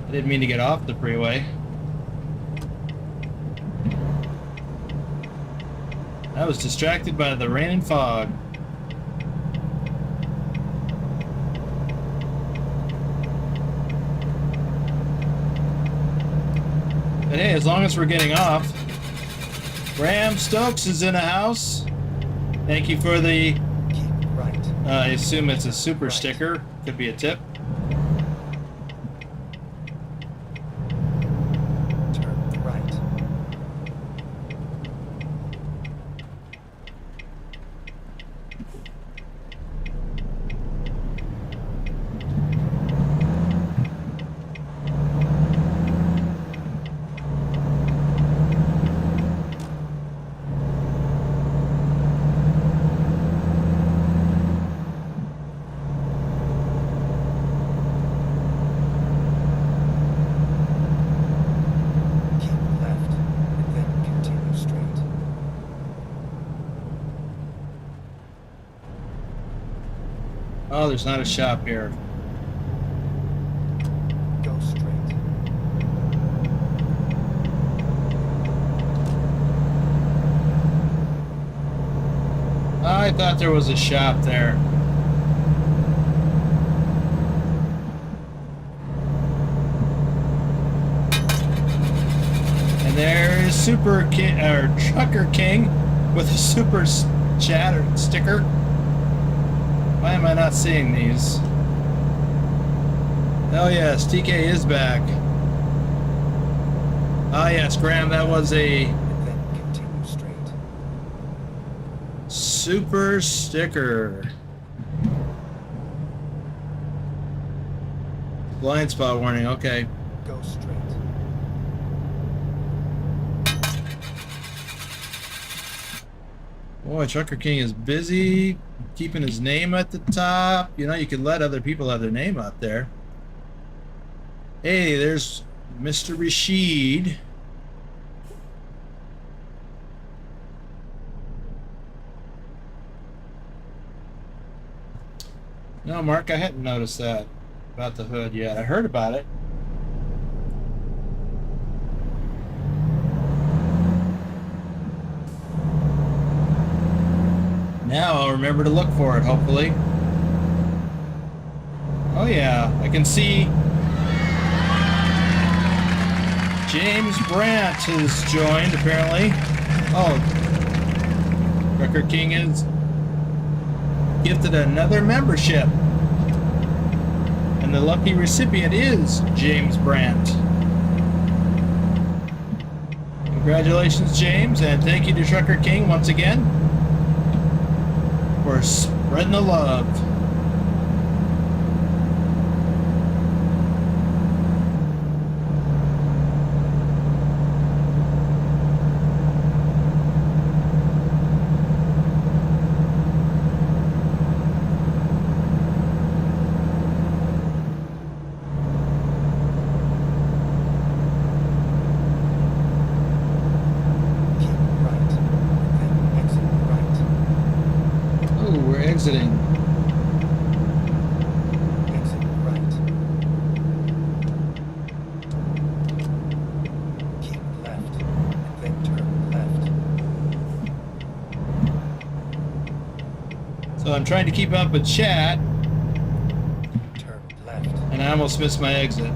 I didn't mean to get off the freeway. I was distracted by the rain and fog. But hey, as long as we're getting off. Graham Stokes is in the house. Thank you for the, Keep right. I assume it's a super sticker. Could be a tip. Turn right. Keep left, and then continue straight. Oh, there's not a shop here. Go straight. I thought there was a shop there. And there is Super King, or Trucker King, with a super chatter sticker. Why am I not seeing these? Oh yes, TK is back. Ah yes, Graham, that was a And then continue straight. super sticker. Blind spot warning, okay. Go straight. Boy, Trucker King is busy keeping his name at the top. You know, you could let other people have their name out there. Hey, there's Mr. Rashid. No, Mark, I hadn't noticed that about the hood yet. I heard about it. Now I'll remember to look for it, hopefully. Oh yeah, I can see James Brandt has joined, apparently. Oh, Trucker King is gifted another membership. And the lucky recipient is James Brandt. Congratulations, James, and thank you to Trucker King once again for spreading the love. Exiting. Exit right. Keep left, and then turn left. So I'm trying to keep up with chat, Turn left. and I almost missed my exit.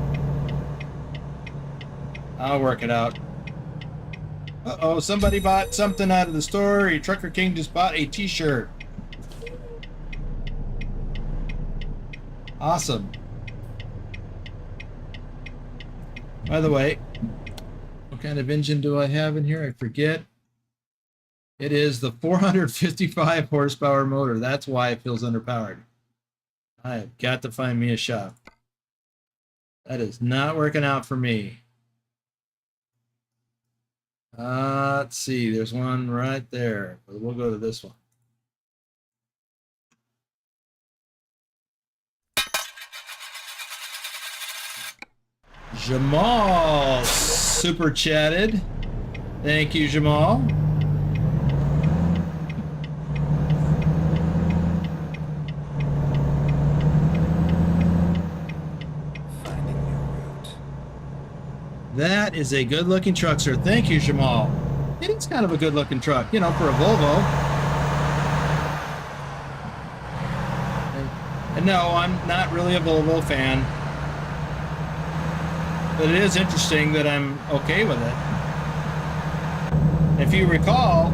I'll work it out. Uh-oh, somebody bought something out of the store. Trucker King just bought a t-shirt. Awesome. By the way, what kind of engine do I have in here? I forget. It is the 455 horsepower motor. That's why it feels underpowered. I have got to find me a shop. That is not working out for me. Let's see. There's one right there. But we'll go to this one. Jamal super chatted. Thank you, Jamal. Finding new route. That is a good looking truck, sir. Thank you, Jamal. It is kind of a good looking truck, you know, for a Volvo. And no, I'm not really a Volvo fan. But it is interesting that I'm okay with it. If you recall,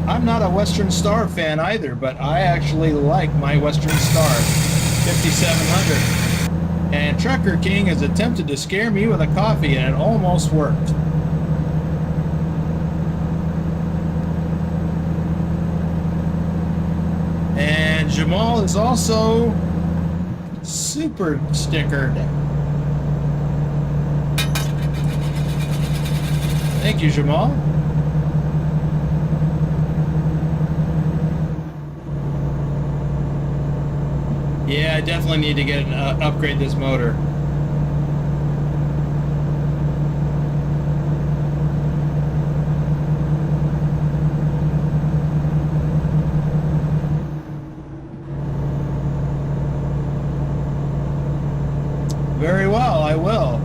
I'm not a Western Star fan either, but I actually like my Western Star 5700. And Trucker King has attempted to scare me with a coffee, and it almost worked. And Jamal is also super stickered. Thank you, Jamal. Yeah, I definitely need to get upgrade this motor. Very well, I will.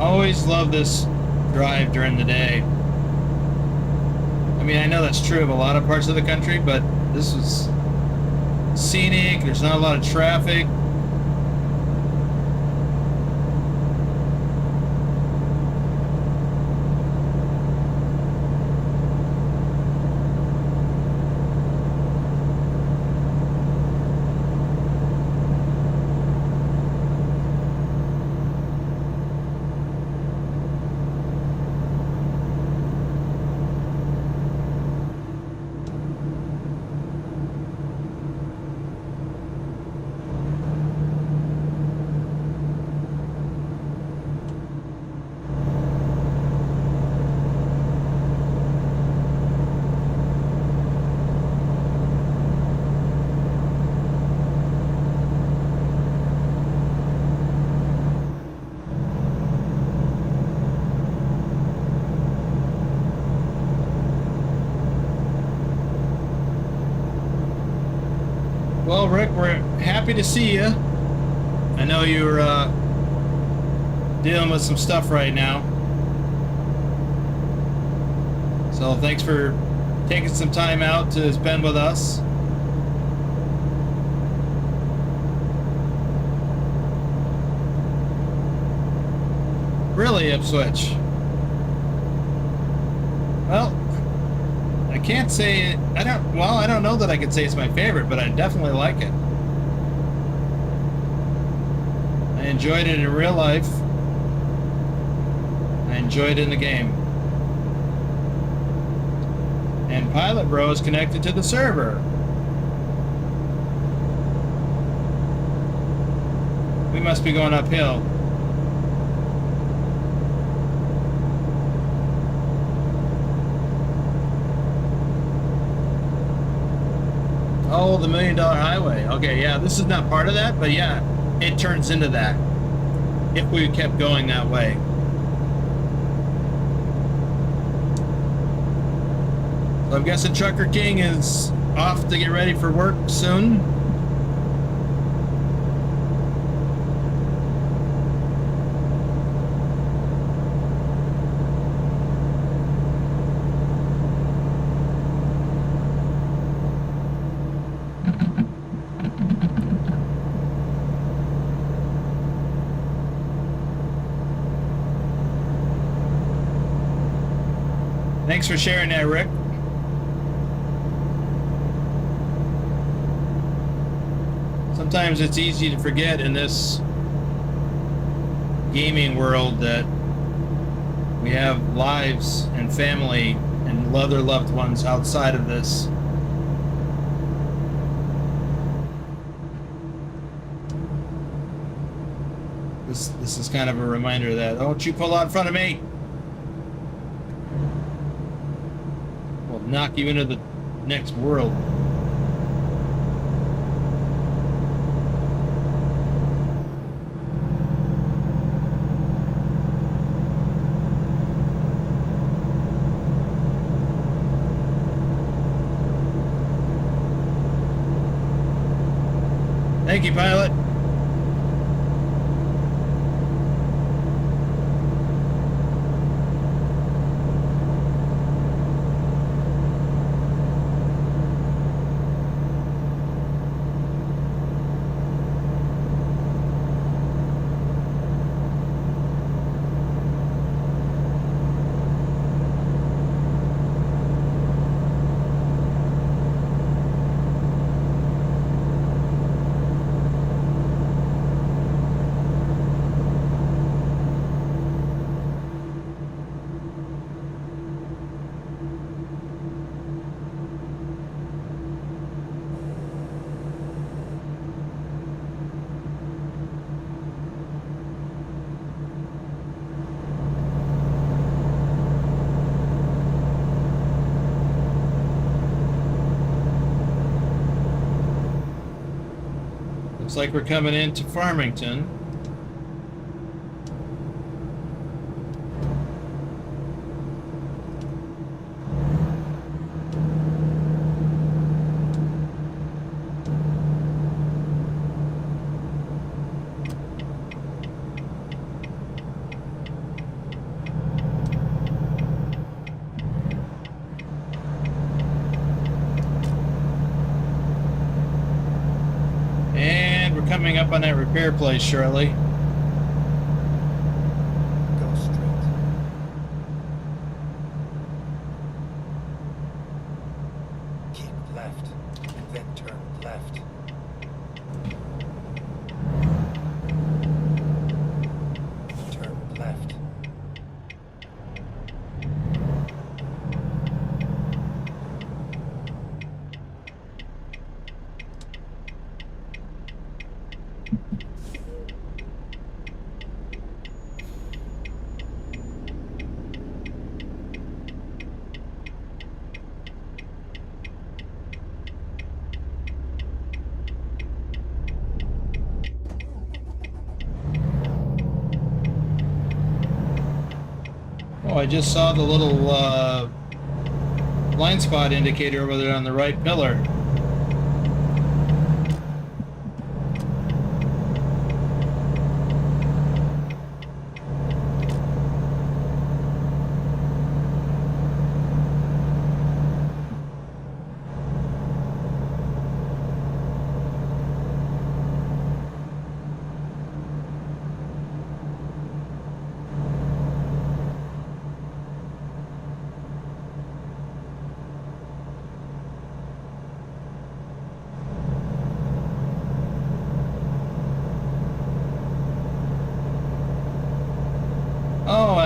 Always love this drive during the day. I mean, I know that's true of a lot of parts of the country, but this is scenic. There's not a lot of traffic. Well, Rick, we're happy to see you. I know you're dealing with some stuff right now. So thanks for taking some time out to spend with us. Really, Ipswich? Well, I can't say it. I don't know that I could say it's my favorite, but I definitely like it. I enjoyed it in real life. I enjoyed it in the game. And Pilot Bro is connected to the server. We must be going uphill. Oh, the $1 Million Highway. Okay, yeah, this is not part of that, but yeah, it turns into that if we kept going that way. So I'm guessing Trucker King is off to get ready for work soon. Thanks for sharing that, Rick. Sometimes it's easy to forget in this gaming world that we have lives and family and other loved ones outside of this. This is kind of a reminder that don't you pull out in front of me. We'll knock you into the next world. Thank you, pilot. Looks like we're coming into Farmington. Coming up on that repair place shortly. Go straight. Keep left, and then turn left. Turn left. I just saw the little blind spot indicator over there on the right pillar.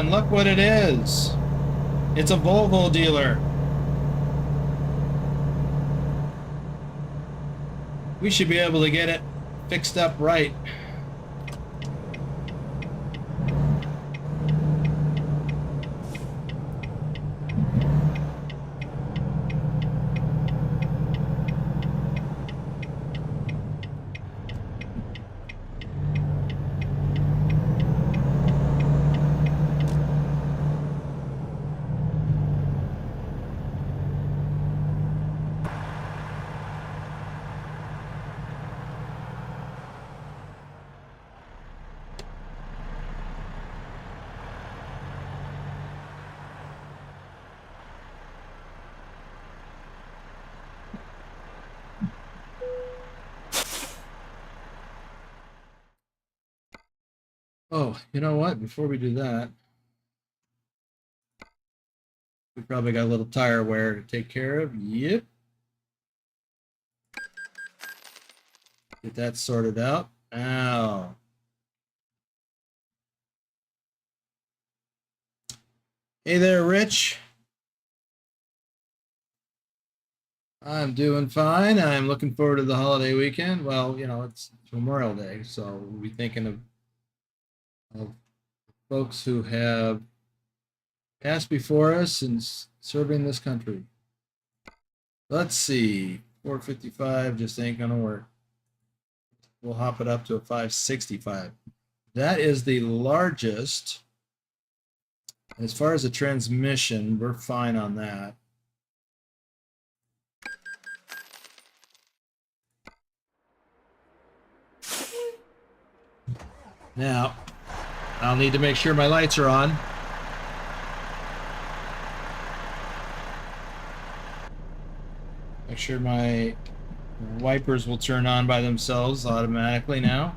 and look what it is. It's a Volvo dealer. We should be able to get it fixed up right. Oh, you know what? Before we do that, we probably got a little tire wear to take care of. Yep. Get that sorted out. Ow. Hey there, Rich. I'm doing fine. I'm looking forward to the holiday weekend. Well, you know, it's Memorial Day, so we'll be thinking of folks who have passed before us and serving this country. Let's see. 455 just ain't gonna work. We'll hop it up to a 565. That is the largest. As far as the transmission, we're fine on that. Now, I'll need to make sure my lights are on. Make sure my wipers will turn on by themselves automatically now.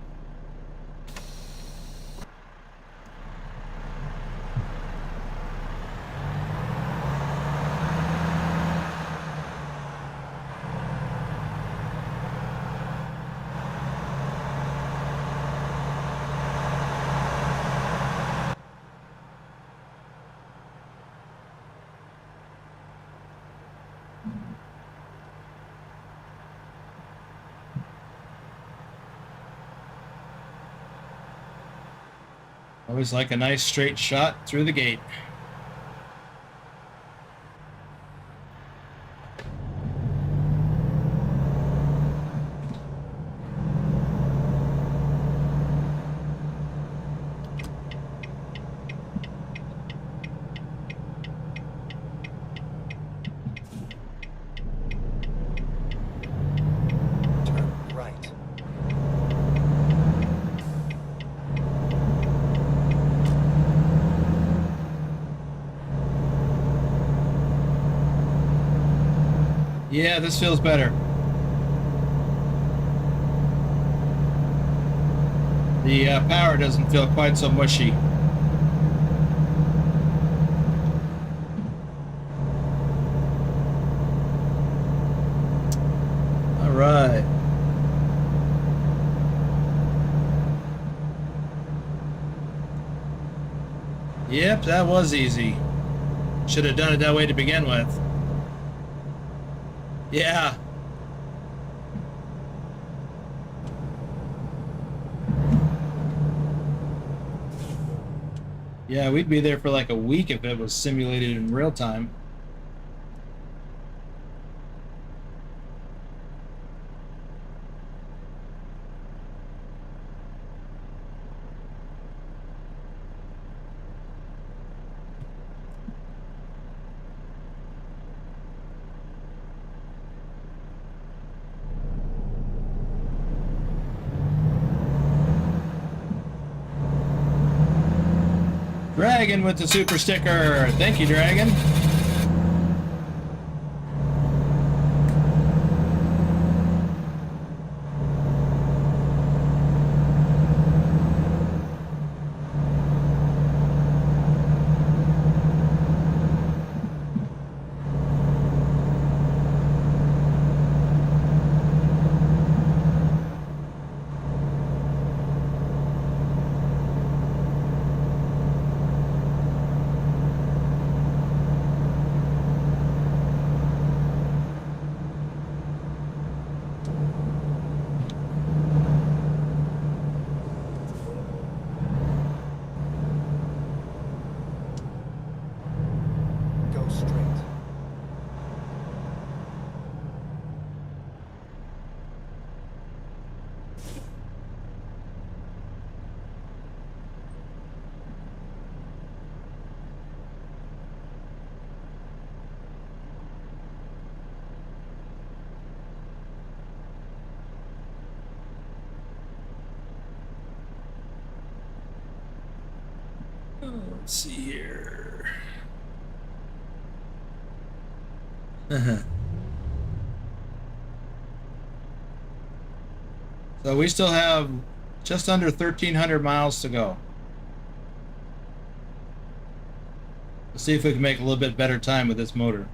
Always like a nice straight shot through the gate. Turn right. Yeah, this feels better. The power doesn't feel quite so mushy. All right. Yep, that was easy. Should have done it that way to begin with. Yeah. Yeah, we'd be there for like a week if it was simulated in real time. Dragon with the super sticker. Thank you, Dragon. Let's see here. So we still have just under 1,300 miles to go. Let's see if we can make a little bit better time with this motor.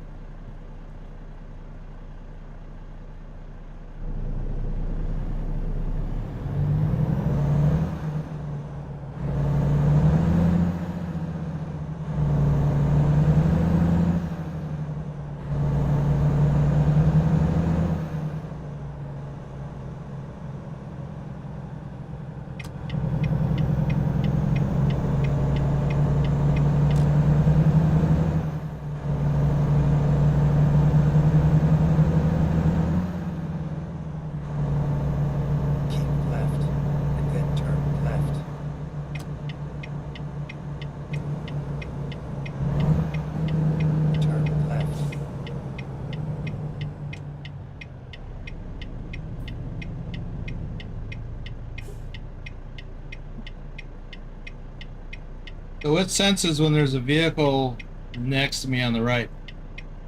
So it senses when there's a vehicle next to me on the right,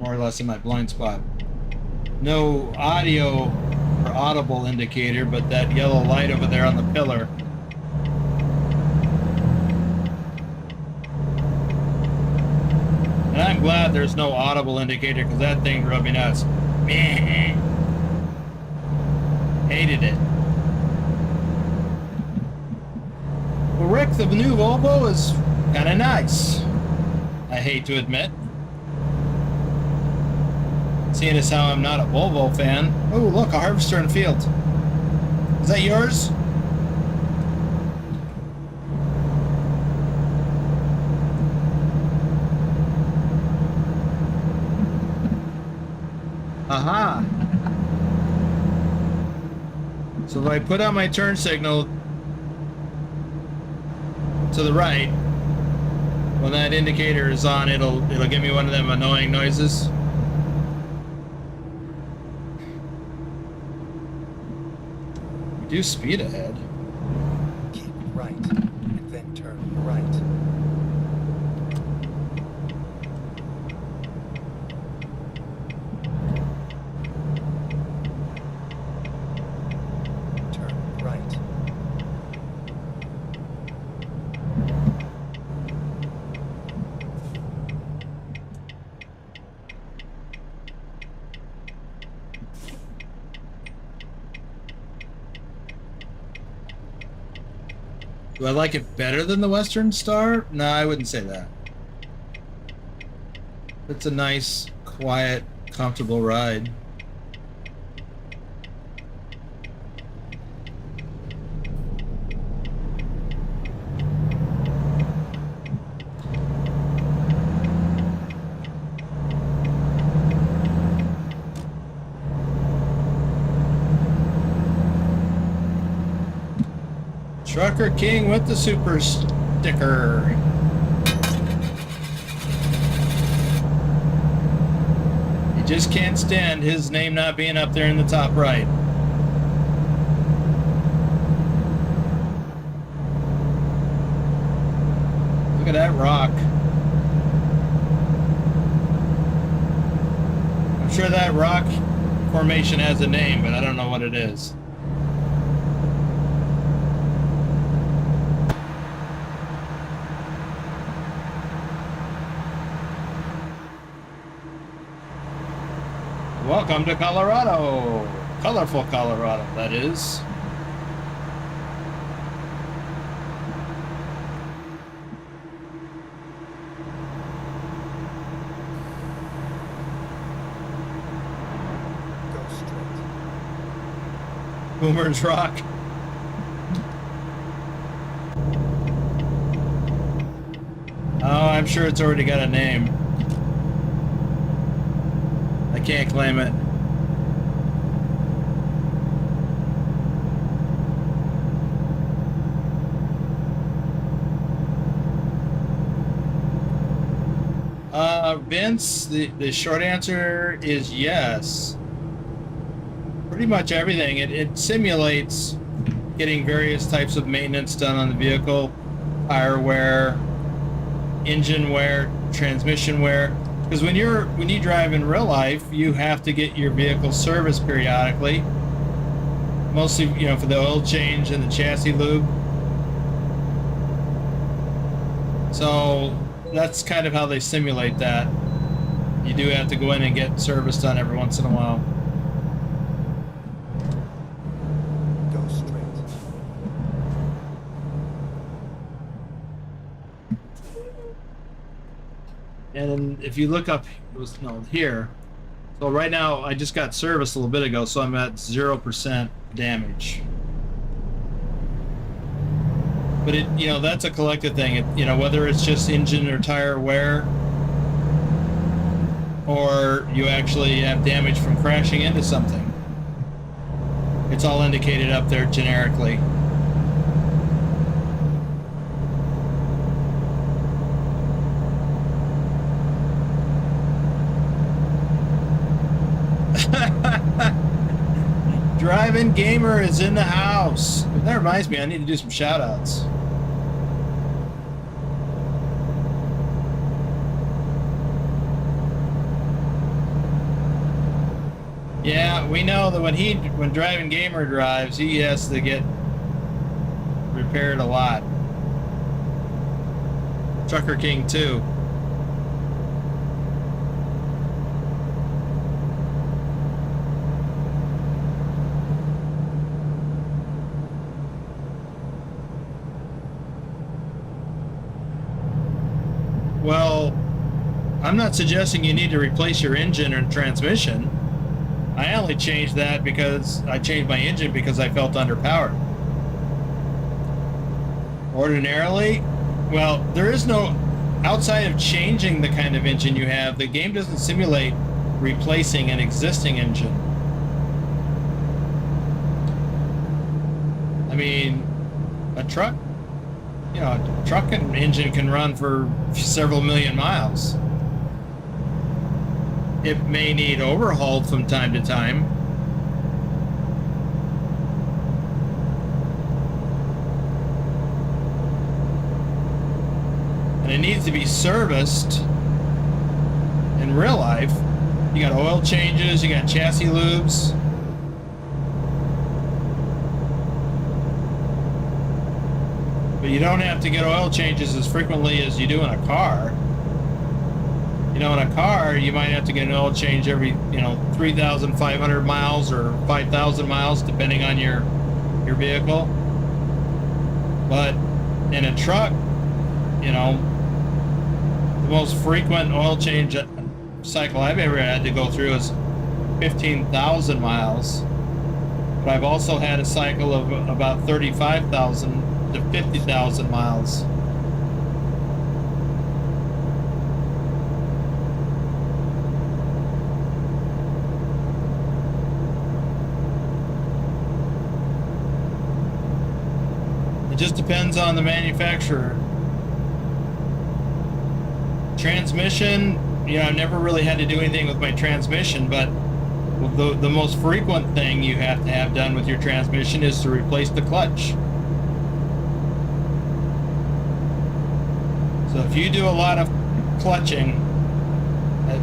more or less in my blind spot. No audio or audible indicator, but that yellow light over there on the pillar. And I'm glad there's no audible indicator because that thing drove me nuts. Hated it. Well, Rick, the new Volvo is kind of nice, I hate to admit. Seeing as how I'm not a Volvo fan. Oh, look, a harvester in field. Is that yours? Aha. So if I put on my turn signal to the right, when that indicator is on, it'll give me one of them annoying noises. We do speed ahead. Keep right, and then turn right. Turn right. Do I like it better than the Western Star? No, I wouldn't say that. It's a nice, quiet, comfortable ride. Trucker King with the super sticker. He just can't stand his name not being up there in the top right. Look at that rock. I'm sure that rock formation has a name, but I don't know what it is. Welcome to Colorado. Colorful Colorado, that is. Go straight. Boomer's Rock. Oh, I'm sure it's already got a name. I can't claim it. Vince, the short answer is yes. Pretty much everything. It simulates getting various types of maintenance done on the vehicle, tire wear, engine wear, transmission wear. Because when you drive in real life, you have to get your vehicle serviced periodically. Mostly, you know, for the oil change and the chassis lube. So that's kind of how they simulate that. You do have to go in and get service done every once in a while. Go straight. And if you look up, it was here. So right now, I just got service a little bit ago, so I'm at 0% damage. But it, you know, that's a collective thing. It, you know, whether it's just engine or tire wear, or you actually have damage from crashing into something, it's all indicated up there generically. Driving Gamer is in the house. That reminds me, I need to do some shout outs. Yeah, we know that when Driving Gamer drives, he has to get repaired a lot. Trucker King too. Well, I'm not suggesting you need to replace your engine or transmission. I only changed that because I changed my engine because I felt underpowered. Ordinarily, well, there is no, outside of changing the kind of engine you have, the game doesn't simulate replacing an existing engine. I mean, a truck, you know, a truck engine can run for several million miles. It may need overhauled from time to time. And it needs to be serviced in real life. You got oil changes, you got chassis lubes. But you don't have to get oil changes as frequently as you do in a car. You know, in a car, you might have to get an oil change every, you know, 3,500 miles or 5,000 miles, depending on your vehicle. But in a truck, you know, the most frequent oil change cycle I've ever had to go through is 15,000 miles. But I've also had a cycle of about 35,000 to 50,000 miles. It just depends on the manufacturer. Transmission, you know, I've never really had to do anything with my transmission, but the most frequent thing you have to have done with your transmission is to replace the clutch. So if you do a lot of clutching,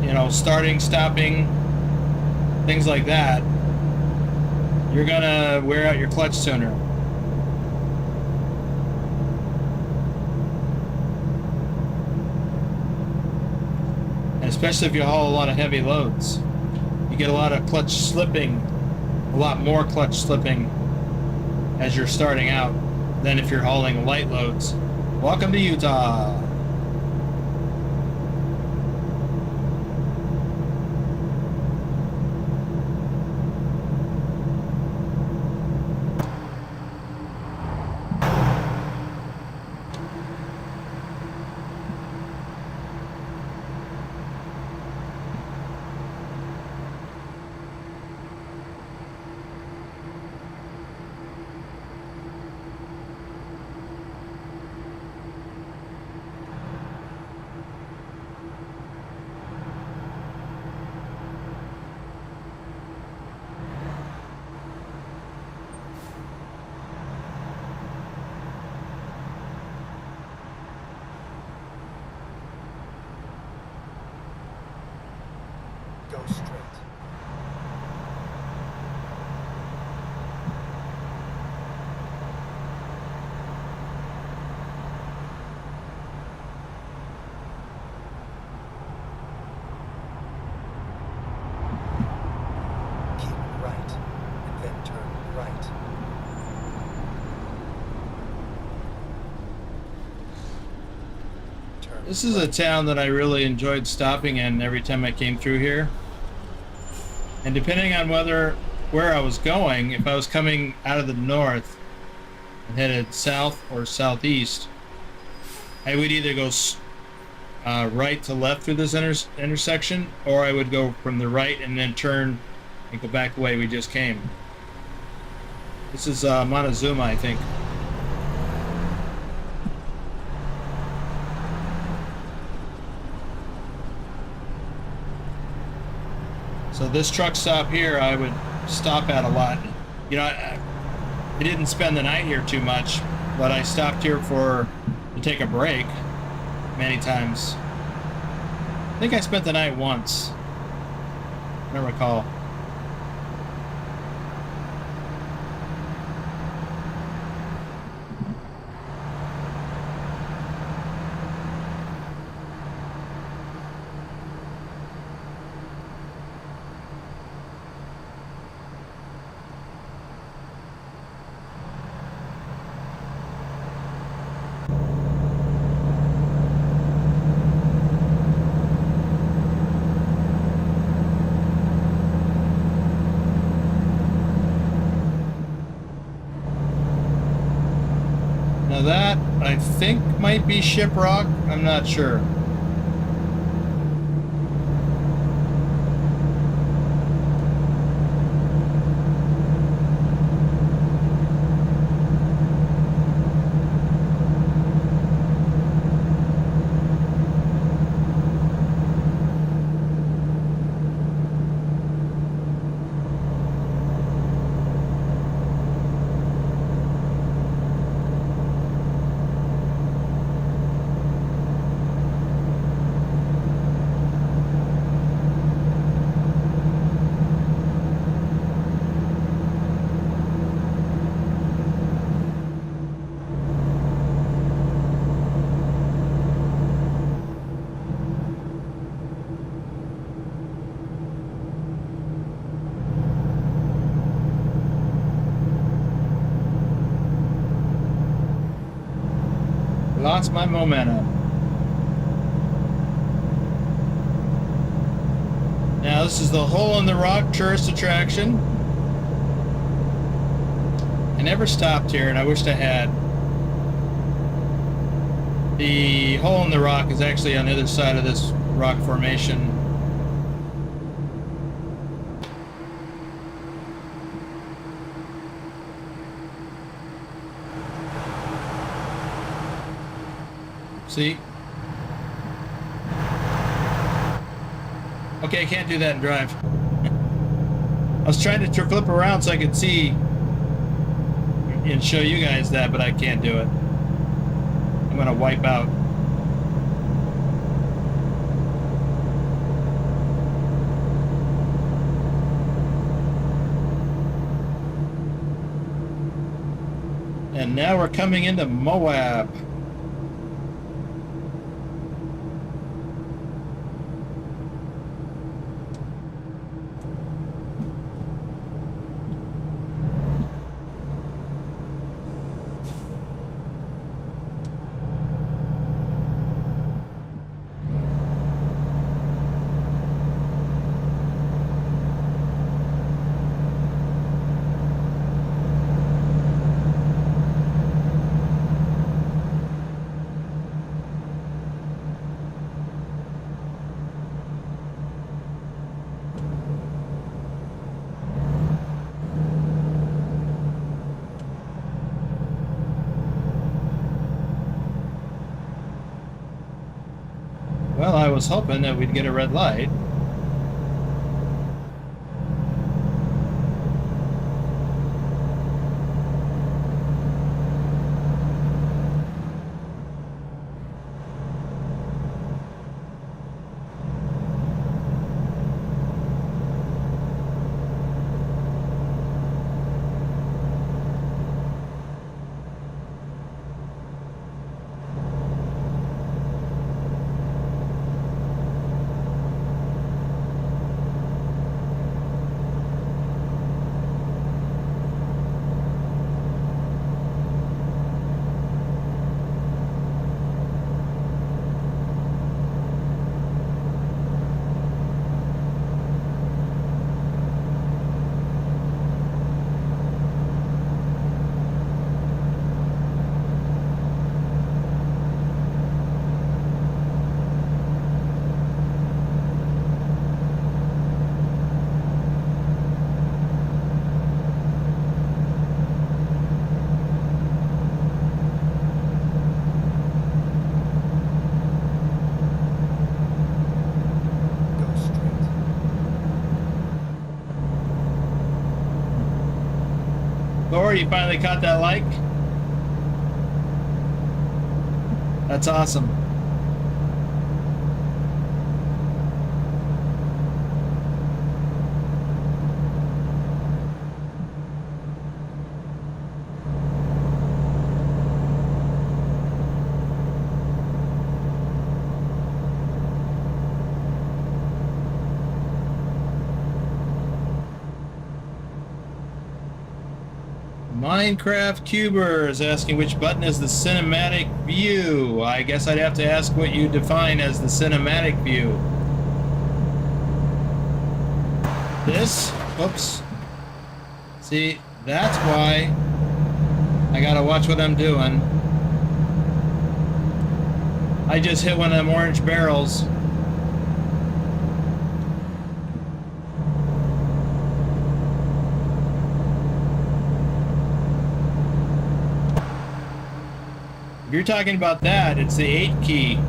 you know, starting, stopping, things like that, you're gonna wear out your clutch sooner. Especially if you haul a lot of heavy loads. You get a lot of clutch slipping, a lot more clutch slipping as you're starting out than if you're hauling light loads. Welcome to Utah. Go straight. Keep right, and then turn right. Turn This is a right. town that I really enjoyed stopping in every time I came through here. And depending on where I was going, if I was coming out of the north and headed south or southeast, I would either go right to left through this intersection, or I would go from the right and then turn and go back the way we just came. This is Montezuma, I think. So this truck stop here, I would stop at a lot. You know, I didn't spend the night here too much, but I stopped here to take a break many times. I think I spent the night once. I don't recall. Now that, I think, might be Shiprock. I'm not sure. Lost my momentum. Now this is the Hole in the Rock tourist attraction. I never stopped here, and I wished I had. The Hole in the Rock is actually on the other side of this rock formation. See? Okay, I can't do that and drive. I was trying to flip around so I could see and show you guys that, but I can't do it. I'm gonna wipe out. And now we're coming into Moab. Well, I was hoping that we'd get a red light. 4, you finally caught that like? That's awesome. Minecraft Cuber is asking which button is the cinematic view. I guess I'd have to ask what you define as the cinematic view. This? Oops. See, that's why I gotta watch what I'm doing. I just hit one of them orange barrels. If you're talking about that, it's the 8 key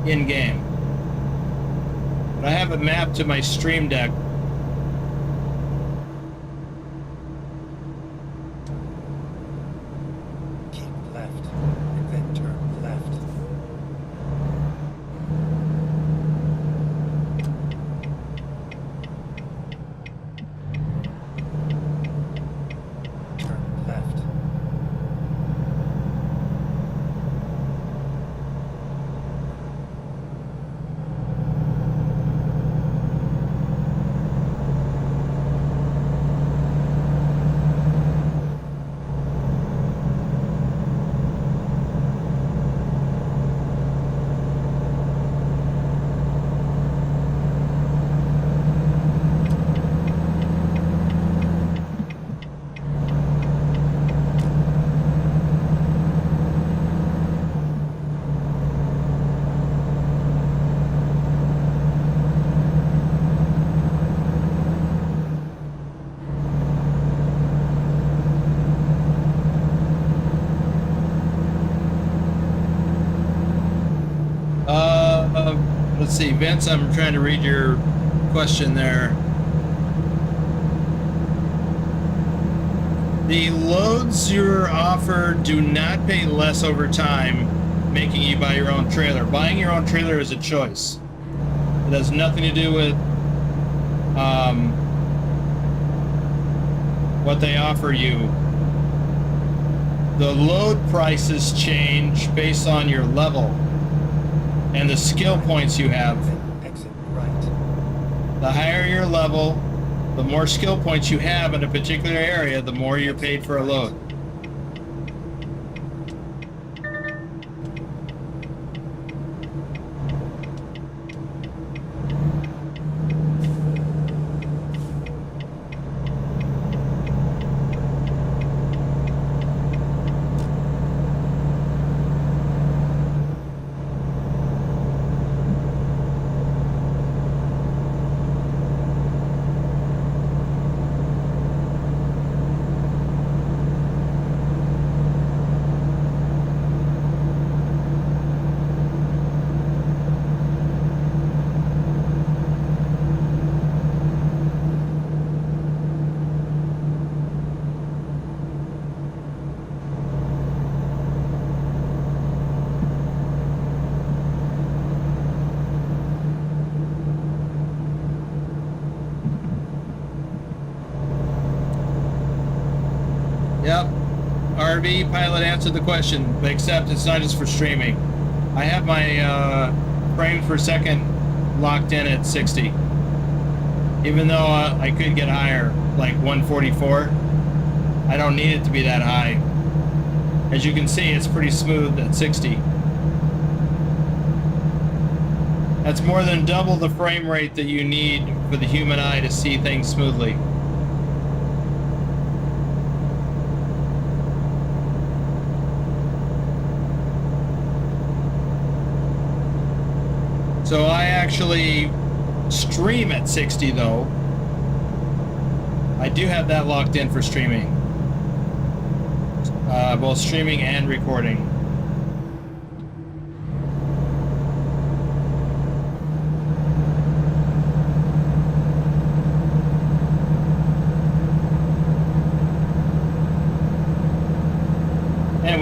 in game. But I have it mapped to my Stream Deck. Keep left and then turn left. Turn left. Let's see, Vince, I'm trying to read your question there. The loads you're offered do not pay less over time, making you buy your own trailer. Buying your own trailer is a choice. It has nothing to do with what they offer you. The load prices change based on your level and the skill points you have. Then exit right. The higher your level, the more skill points you have in a particular area, the more you're paid for a load. Yep. RV pilot answered the question, but except it's not just for streaming. I have my frames per second locked in at 60. Even though I could get higher, like 144, I don't need it to be that high. As you can see, it's pretty smooth at 60. That's more than double the frame rate that you need for the human eye to see things smoothly. So I actually stream at 60 though. I do have that locked in for streaming. Both streaming and recording.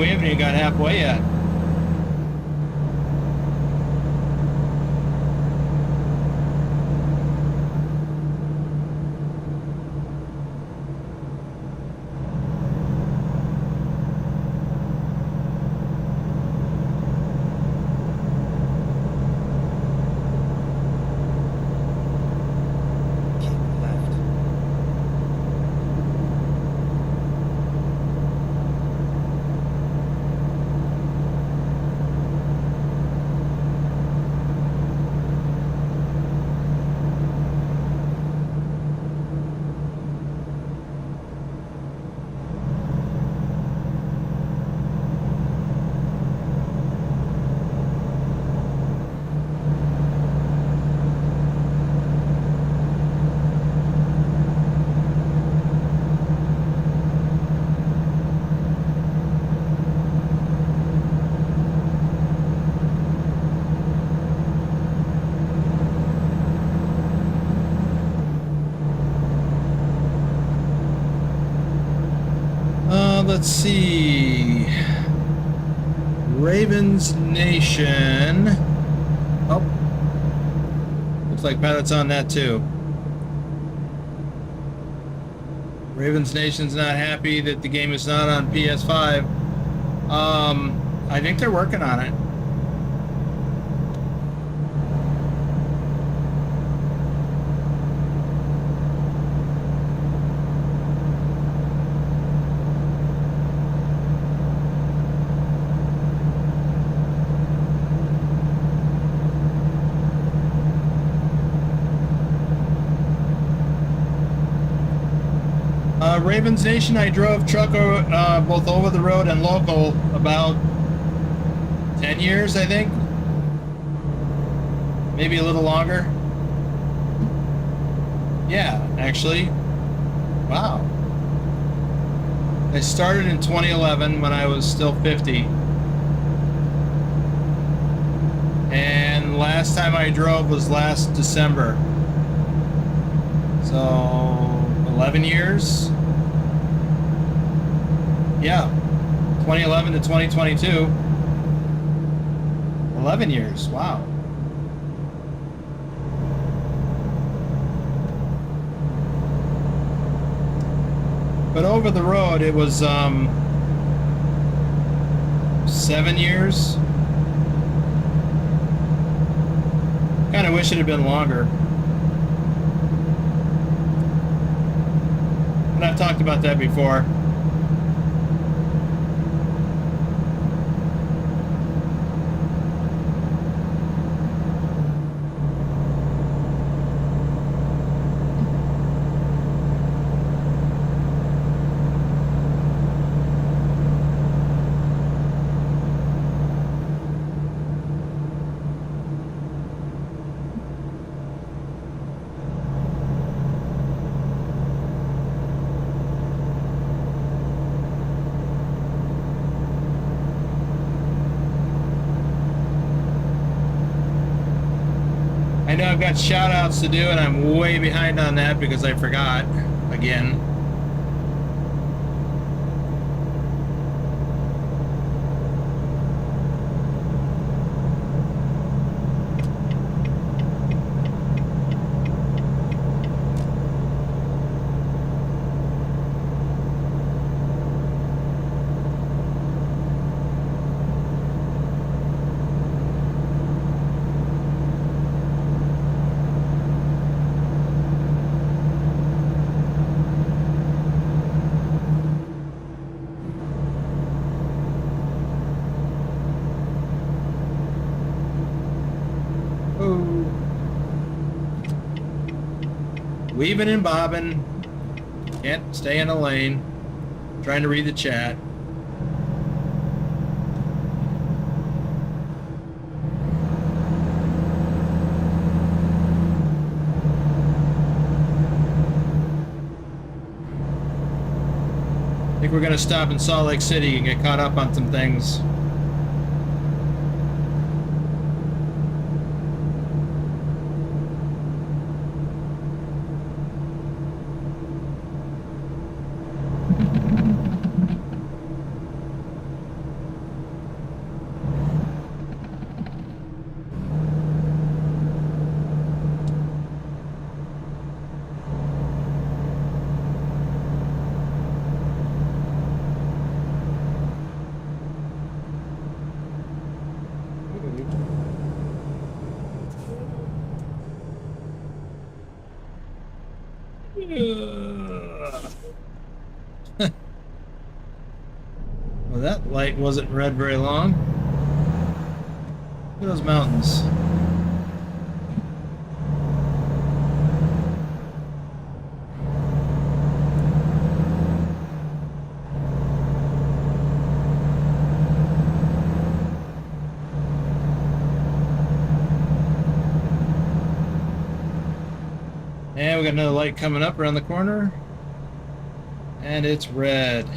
we haven't even got halfway yet. Keep left. Let's see. Ravens Nation. Oh. Looks like Pilot's on that too. Ravens Nation's not happy that the game is not on PS5. I think they're working on it. Ravens Nation, I drove truck both over the road and local about 10 years, I think. Maybe a little longer. Yeah, actually. Wow. I started in 2011 when I was still 50. And last time I drove was last December. So 11 years. Yeah, 2011 to 2022. 11 years, wow. But over the road, it was 7 years. Kind of wish it had been longer. But I've talked about that before. I know I've got shout outs to do and I'm way behind on that because I forgot again. Weaving and bobbing. Can't stay in a lane. Trying to read the chat. I think we're going to stop in Salt Lake City and get caught up on some things. Well, that light wasn't red very long. Look at those mountains. And we got another light coming up around the corner. And it's red.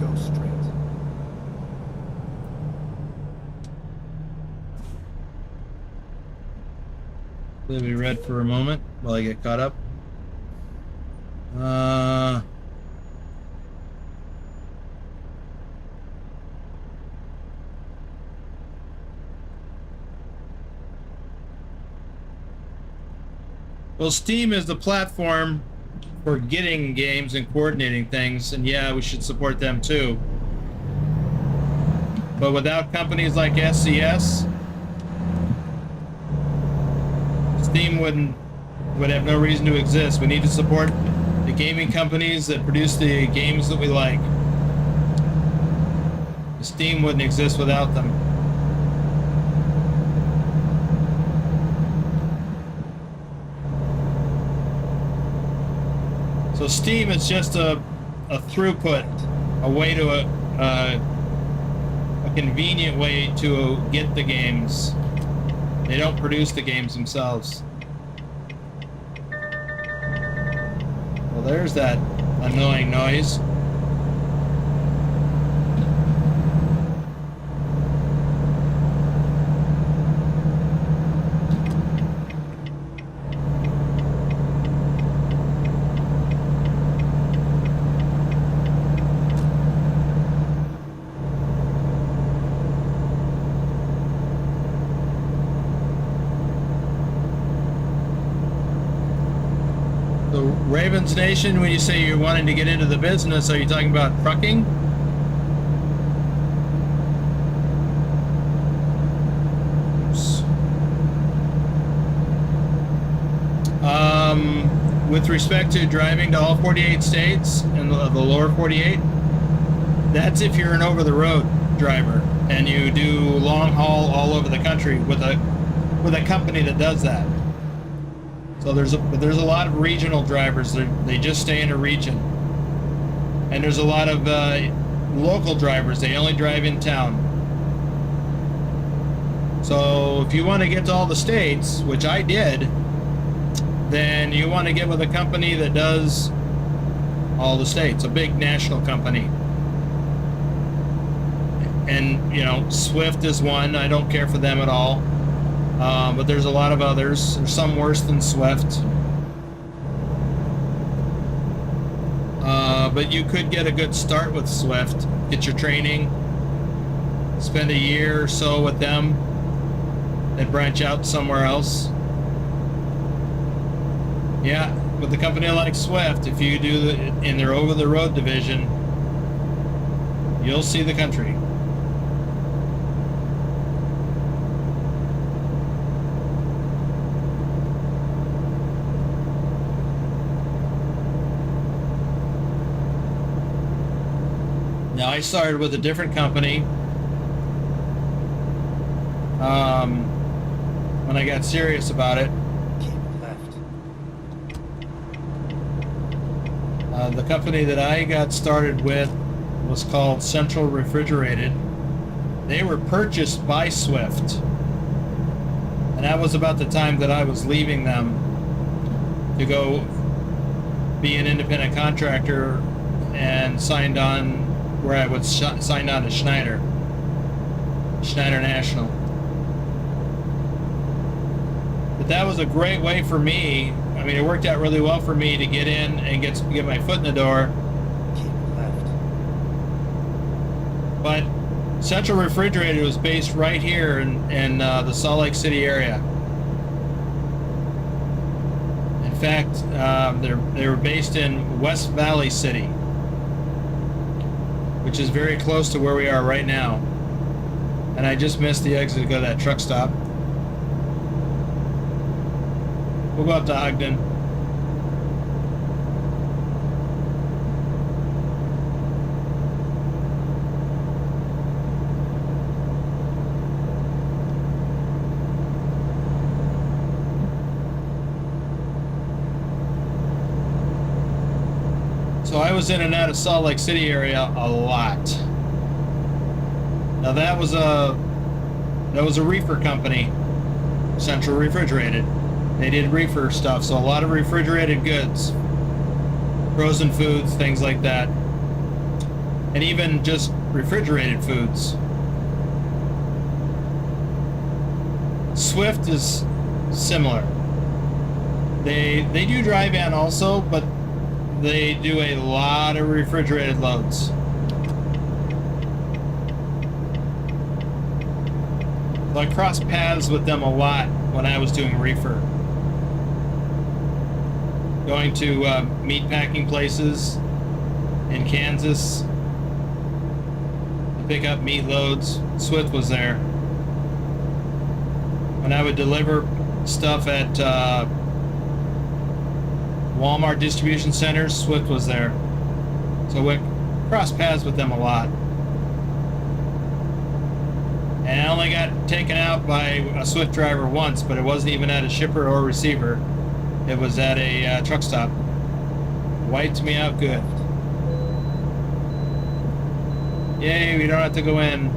Go straight. It'll be red for a moment while I get caught up. Well, Steam is the platform for getting games and coordinating things, and yeah, we should support them too. But without companies like SCS, Steam would have no reason to exist. We need to support the gaming companies that produce the games that we like. Steam wouldn't exist without them. So Steam is just a throughput, a way to a convenient way to get the games. They don't produce the games themselves. Well, there's that annoying noise. Ravens Nation, when you say you're wanting to get into the business, are you talking about trucking? Oops. With respect to driving to all 48 states and the lower 48, that's if you're an over-the-road driver and you do long haul all over the country with a company that does that. So there's a lot of regional drivers. They just stay in a region, and there's a lot of local drivers. They only drive in town. So if you want to get to all the states, which I did, then you want to get with a company that does all the states, a big national company. And you know, Swift is one. I don't care for them at all. But there's a lot of others. There's some worse than Swift. But you could get a good start with Swift. Get your training. Spend a year or so with them. Then branch out somewhere else. Yeah, with a company like Swift, if you do in their over-the-road division, you'll see the country. Now, I started with a different company when I got serious about it. Keep left. The company that I got started with was called Central Refrigerated. They were purchased by Swift, and that was about the time that I was leaving them to go be an independent contractor and signed on where I would signed on to Schneider National. But that was a great way for me. I mean, it worked out really well for me to get in and get my foot in the door. Keep left. But Central Refrigerated was based right here in the Salt Lake City area. In fact, they were based in West Valley City, which is very close to where we are right now. And I just missed the exit to go to that truck stop. We'll go up to Ogden. So I was in and out of Salt Lake City area a lot. Now that was a reefer company, Central Refrigerated. They did reefer stuff, so a lot of refrigerated goods, frozen foods, things like that, and even just refrigerated foods. Swift is similar. They do dry van also, but they do a lot of refrigerated loads. So I crossed paths with them a lot when I was doing reefer. Going to meat packing places in Kansas to pick up meat loads. Swift was there. When I would deliver stuff at Walmart distribution centers, Swift was there. So we crossed paths with them a lot. And I only got taken out by a Swift driver once, but it wasn't even at a shipper or receiver. It was at a truck stop. Wiped me out good. Yay, we don't have to go in.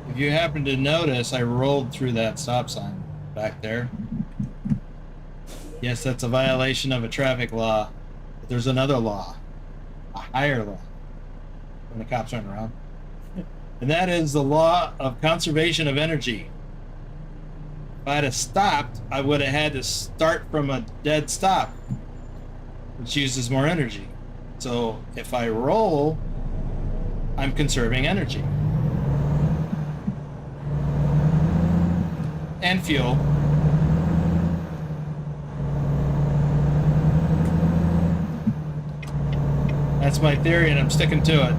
If you happen to notice, I rolled through that stop sign back there. Yes, that's a violation of a traffic law. But there's another law, a higher law, when the cops aren't around. And that is the law of conservation of energy. If I'd have stopped, I would have had to start from a dead stop, which uses more energy. So if I roll, I'm conserving energy. And fuel. That's my theory, and I'm sticking to it.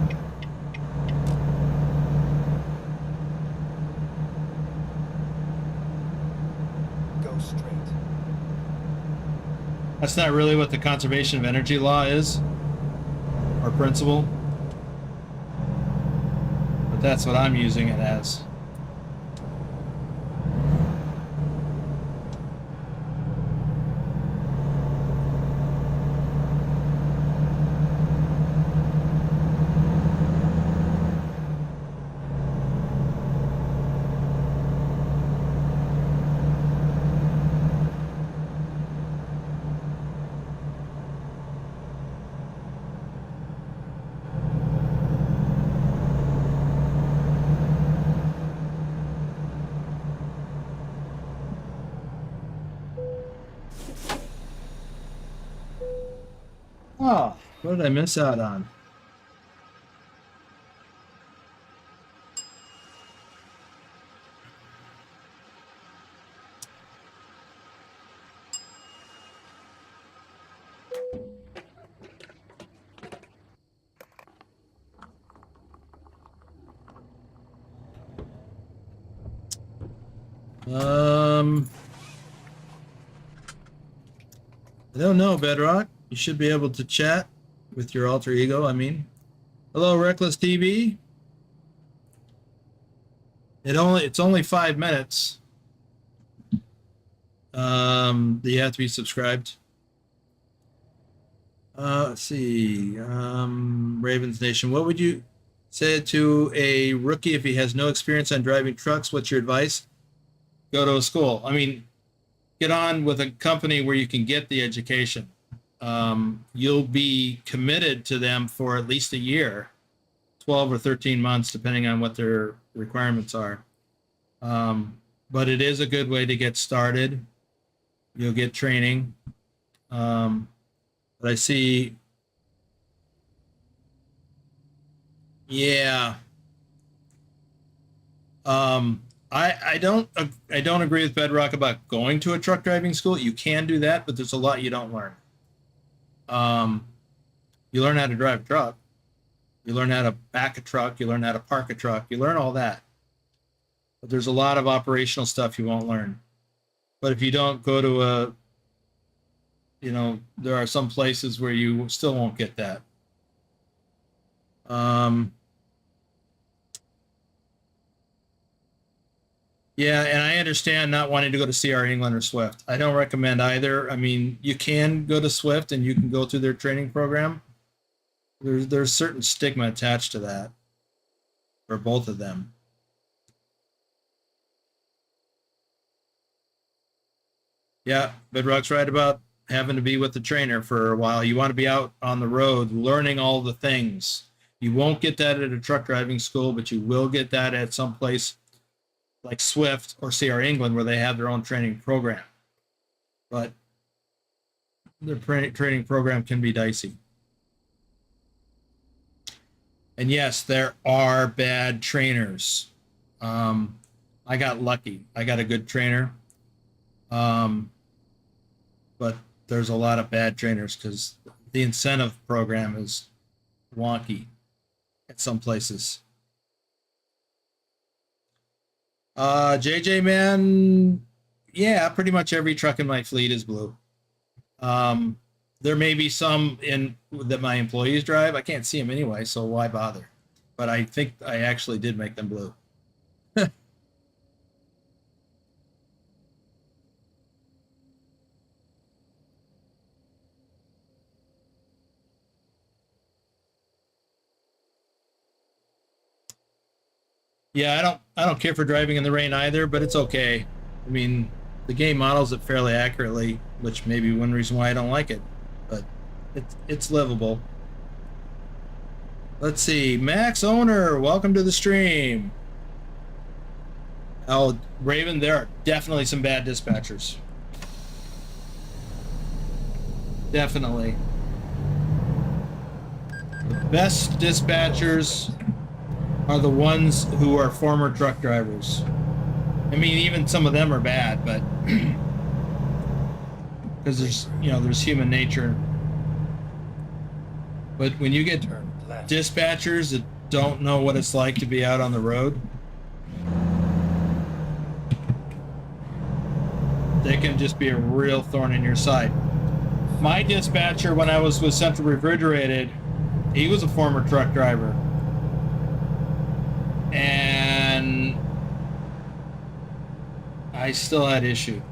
Go straight. That's not really what the conservation of energy law is, or principle, but that's what I'm using it as. Oh, what did I miss out on? I don't know, Bedrock. You should be able to chat with your alter ego, I mean. Hello, Reckless TV. It's only 5 minutes. You have to be subscribed. Let's see. Ravens Nation. What would you say to a rookie if he has no experience on driving trucks? What's your advice? Go to a school. I mean, get on with a company where you can get the education. You'll be committed to them for at least a year, 12 or 13 months, depending on what their requirements are. But it is a good way to get started. You'll get training. But I see, yeah. I don't agree with Bedrock about going to a truck driving school. You can do that, but there's a lot you don't learn. You learn how to drive a truck. You learn how to back a truck. You learn how to park a truck. You learn all that. But there's a lot of operational stuff you won't learn. But if you don't go to a, there are some places where you still won't get that. Yeah, and I understand not wanting to go to CR England or Swift. I don't recommend either. I mean, you can go to Swift and you can go through their training program. There's certain stigma attached to that for both of them. Yeah, Bedrock's right about having to be with the trainer for a while. You want to be out on the road learning all the things. You won't get that at a truck driving school, but you will get that at some place like Swift or CR England where they have their own training program. But their training program can be dicey. And yes, there are bad trainers. I got lucky. I got a good trainer. But there's a lot of bad trainers because the incentive program is wonky at some places. JJ, man, yeah, pretty much every truck in my fleet is blue. There may be some that my employees drive. I can't see them anyway, so why bother? But I think I actually did make them blue. Yeah, I don't care for driving in the rain either, but it's okay. I mean, the game models it fairly accurately, which may be one reason why I don't like it, but it's livable. Let's see, Max Owner, welcome to the stream. Oh, Raven, there are definitely some bad dispatchers. Definitely. The best dispatchers are the ones who are former truck drivers. I mean, even some of them are bad, but because there's human nature. But when you get dispatchers that don't know what it's like to be out on the road, they can just be a real thorn in your side. My dispatcher, when I was with Central Refrigerated, he was a former truck driver. And I still had issue.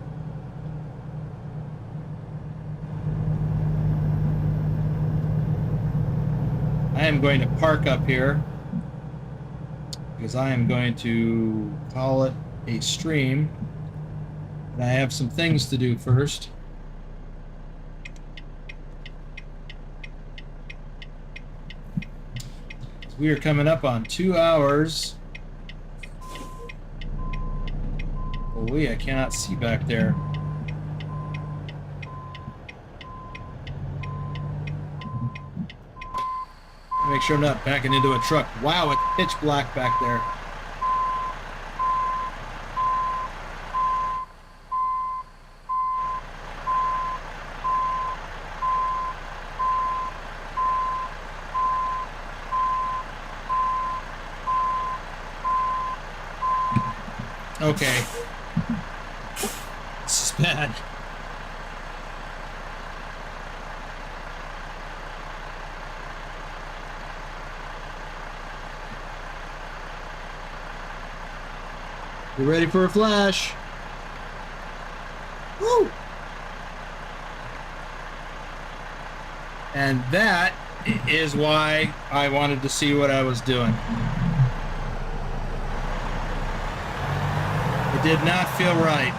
I am going to park up here because I am going to call it a stream. And I have some things to do first. We are coming up on 2 hours. Holy, I cannot see back there. Make sure I'm not backing into a truck. Wow, it's pitch black back there. Okay. This is bad. You ready for a flash? Woo! And that is why I wanted to see what I was doing. It did not feel right.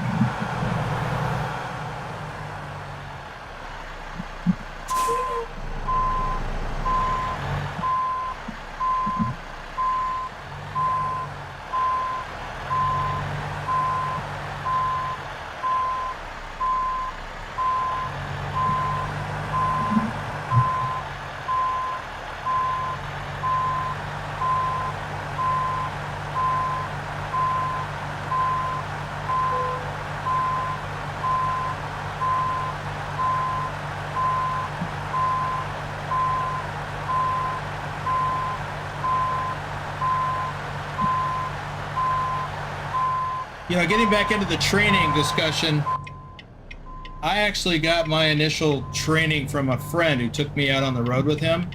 You know, getting back into the training discussion, I actually got my initial training from a friend who took me out on the road with him.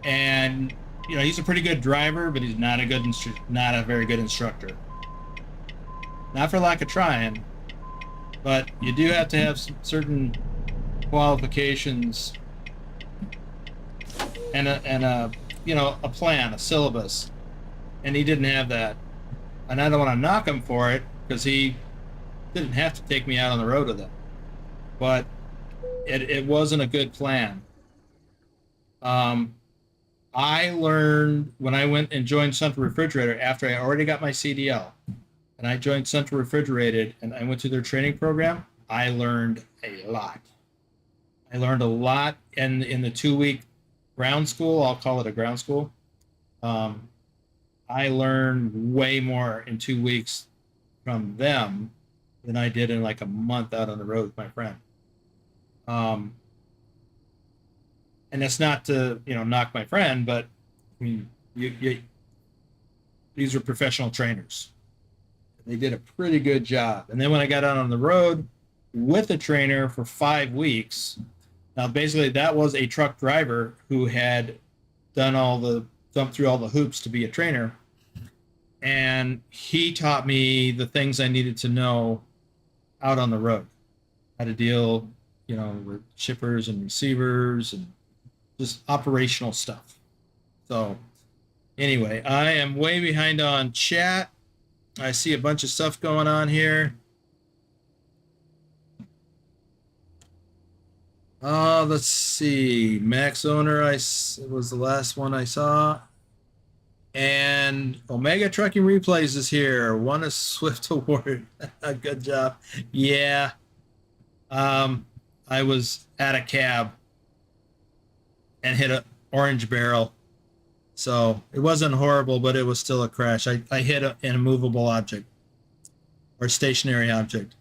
And, you know, he's a pretty good driver, but he's not a very good instructor. Not for lack of trying, but you do have to have some certain qualifications and a you know, a plan, a syllabus. And he didn't have that. And I don't want to knock him for it, because he didn't have to take me out on the road with him. But it wasn't a good plan. I learned when I went and joined Central Refrigerator after I already got my CDL, and I joined Central Refrigerated and I went to their training program. I learned a lot. I learned a lot in the 2-week ground school. I'll call it a ground school. I learned way more in 2 weeks from them than I did in like a month out on the road with my friend. And that's not to, you know, knock my friend, but I mean, these are professional trainers. They did a pretty good job. And then when I got out on the road with a trainer for 5 weeks, now basically that was a truck driver who had jumped through all the hoops to be a trainer. And he taught me the things I needed to know out on the road, how to deal, you know, with shippers and receivers and just operational stuff. So anyway, I am way behind on chat. I see a bunch of stuff going on here. Let's see. Max Owner was the last one I saw. And Omega Trucking Replays is here. Won a Swift Award. Good job. Yeah. I was at a cab and hit an orange barrel. So it wasn't horrible, but it was still a crash. I hit an immovable object or stationary object.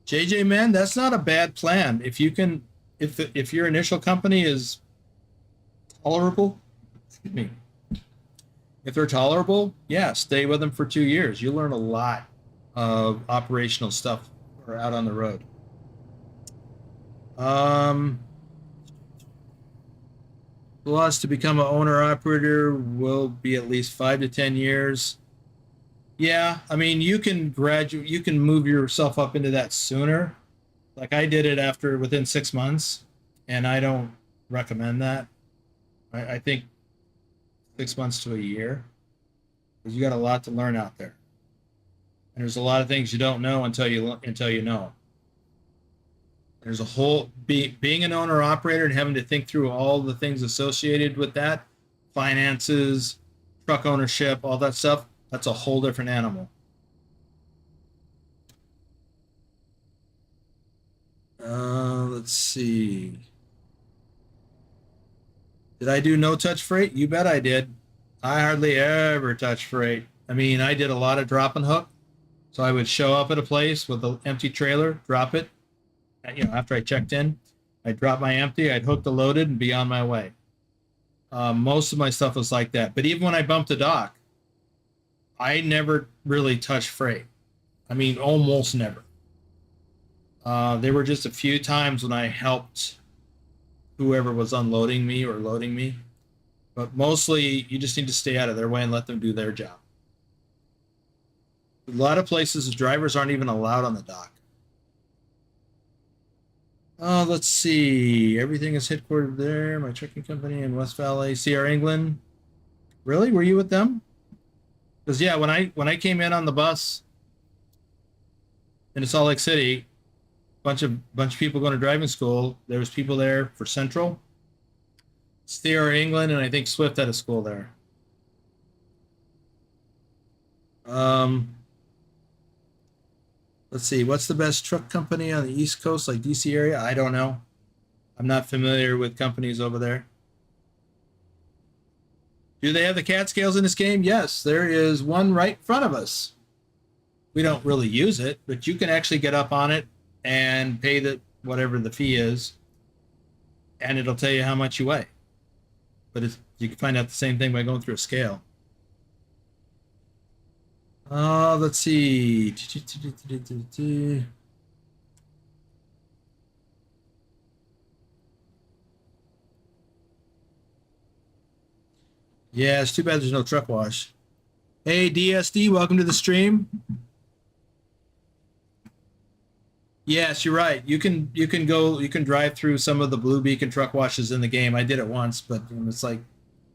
JJ, man, that's not a bad plan. If you can, if your initial company is tolerable, excuse me, if they're tolerable, yeah, stay with them for 2 years. You learn a lot of operational stuff or out on the road. The loss to become an owner operator will be at least 5 to 10 years. Yeah, I mean, you can move yourself up into that sooner. Like I did it within 6 months, and I don't recommend that. I think 6 months to a year, because you got a lot to learn out there. And there's a lot of things you don't know until you know. There's a whole being an owner operator and having to think through all the things associated with that, finances, truck ownership, all that stuff. That's a whole different animal. Let's see. Did I do no touch freight? You bet I did. I hardly ever touch freight. I mean, I did a lot of drop and hook. So I would show up at a place with an empty trailer, drop it. You know, after I checked in, I'd drop my empty, I'd hook the loaded and be on my way. Most of my stuff was like that. But even when I bumped a dock, I never really touched freight. I mean, almost never. There were just a few times when I helped whoever was unloading me or loading me. But mostly, you just need to stay out of their way and let them do their job. A lot of places, the drivers aren't even allowed on the dock. Let's see. Everything is headquartered there. My trucking company in West Valley, CR England. Really? Were you with them? Because yeah, when I came in on the bus in Salt Lake City, bunch of people going to driving school. There was people there for Central, CR England, and I think Swift had a school there. Let's see. What's the best truck company on the East Coast, like DC area? I don't know. I'm not familiar with companies over there. Do they have the Catskills in this game? Yes, there is one right in front of us. We don't really use it, but you can actually get up on it and pay the whatever the fee is, and it'll tell you how much you weigh. But you can find out the same thing by going through a scale. Let's see. Yeah, it's too bad there's no truck wash. Hey, DSD, welcome to the stream. Yes, you're right. You can drive through some of the Blue Beacon truck washes in the game. I did it once, but it's like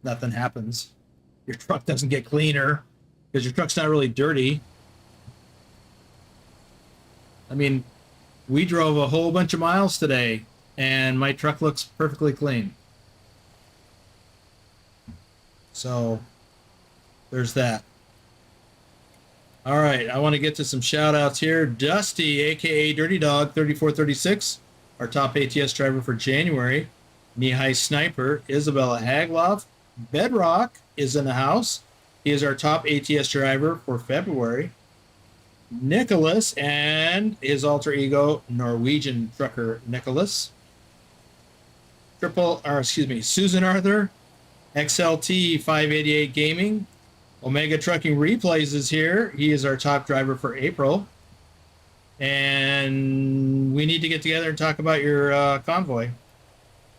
nothing happens. Your truck doesn't get cleaner because your truck's not really dirty. I mean, we drove a whole bunch of miles today, and my truck looks perfectly clean. So there's that. All right, I want to get to some shout outs here. Dusty, aka Dirty Dog 3436, our top ATS driver for January. Knee-high Sniper, Isabella Hagloff. Bedrock is in the house. He is our top ATS driver for February. Nicholas and his alter ego, Norwegian trucker Nicholas. Susan Arthur, XLT 588 Gaming. Omega Trucking Replays is here. He is our top driver for April. And we need to get together and talk about your convoy.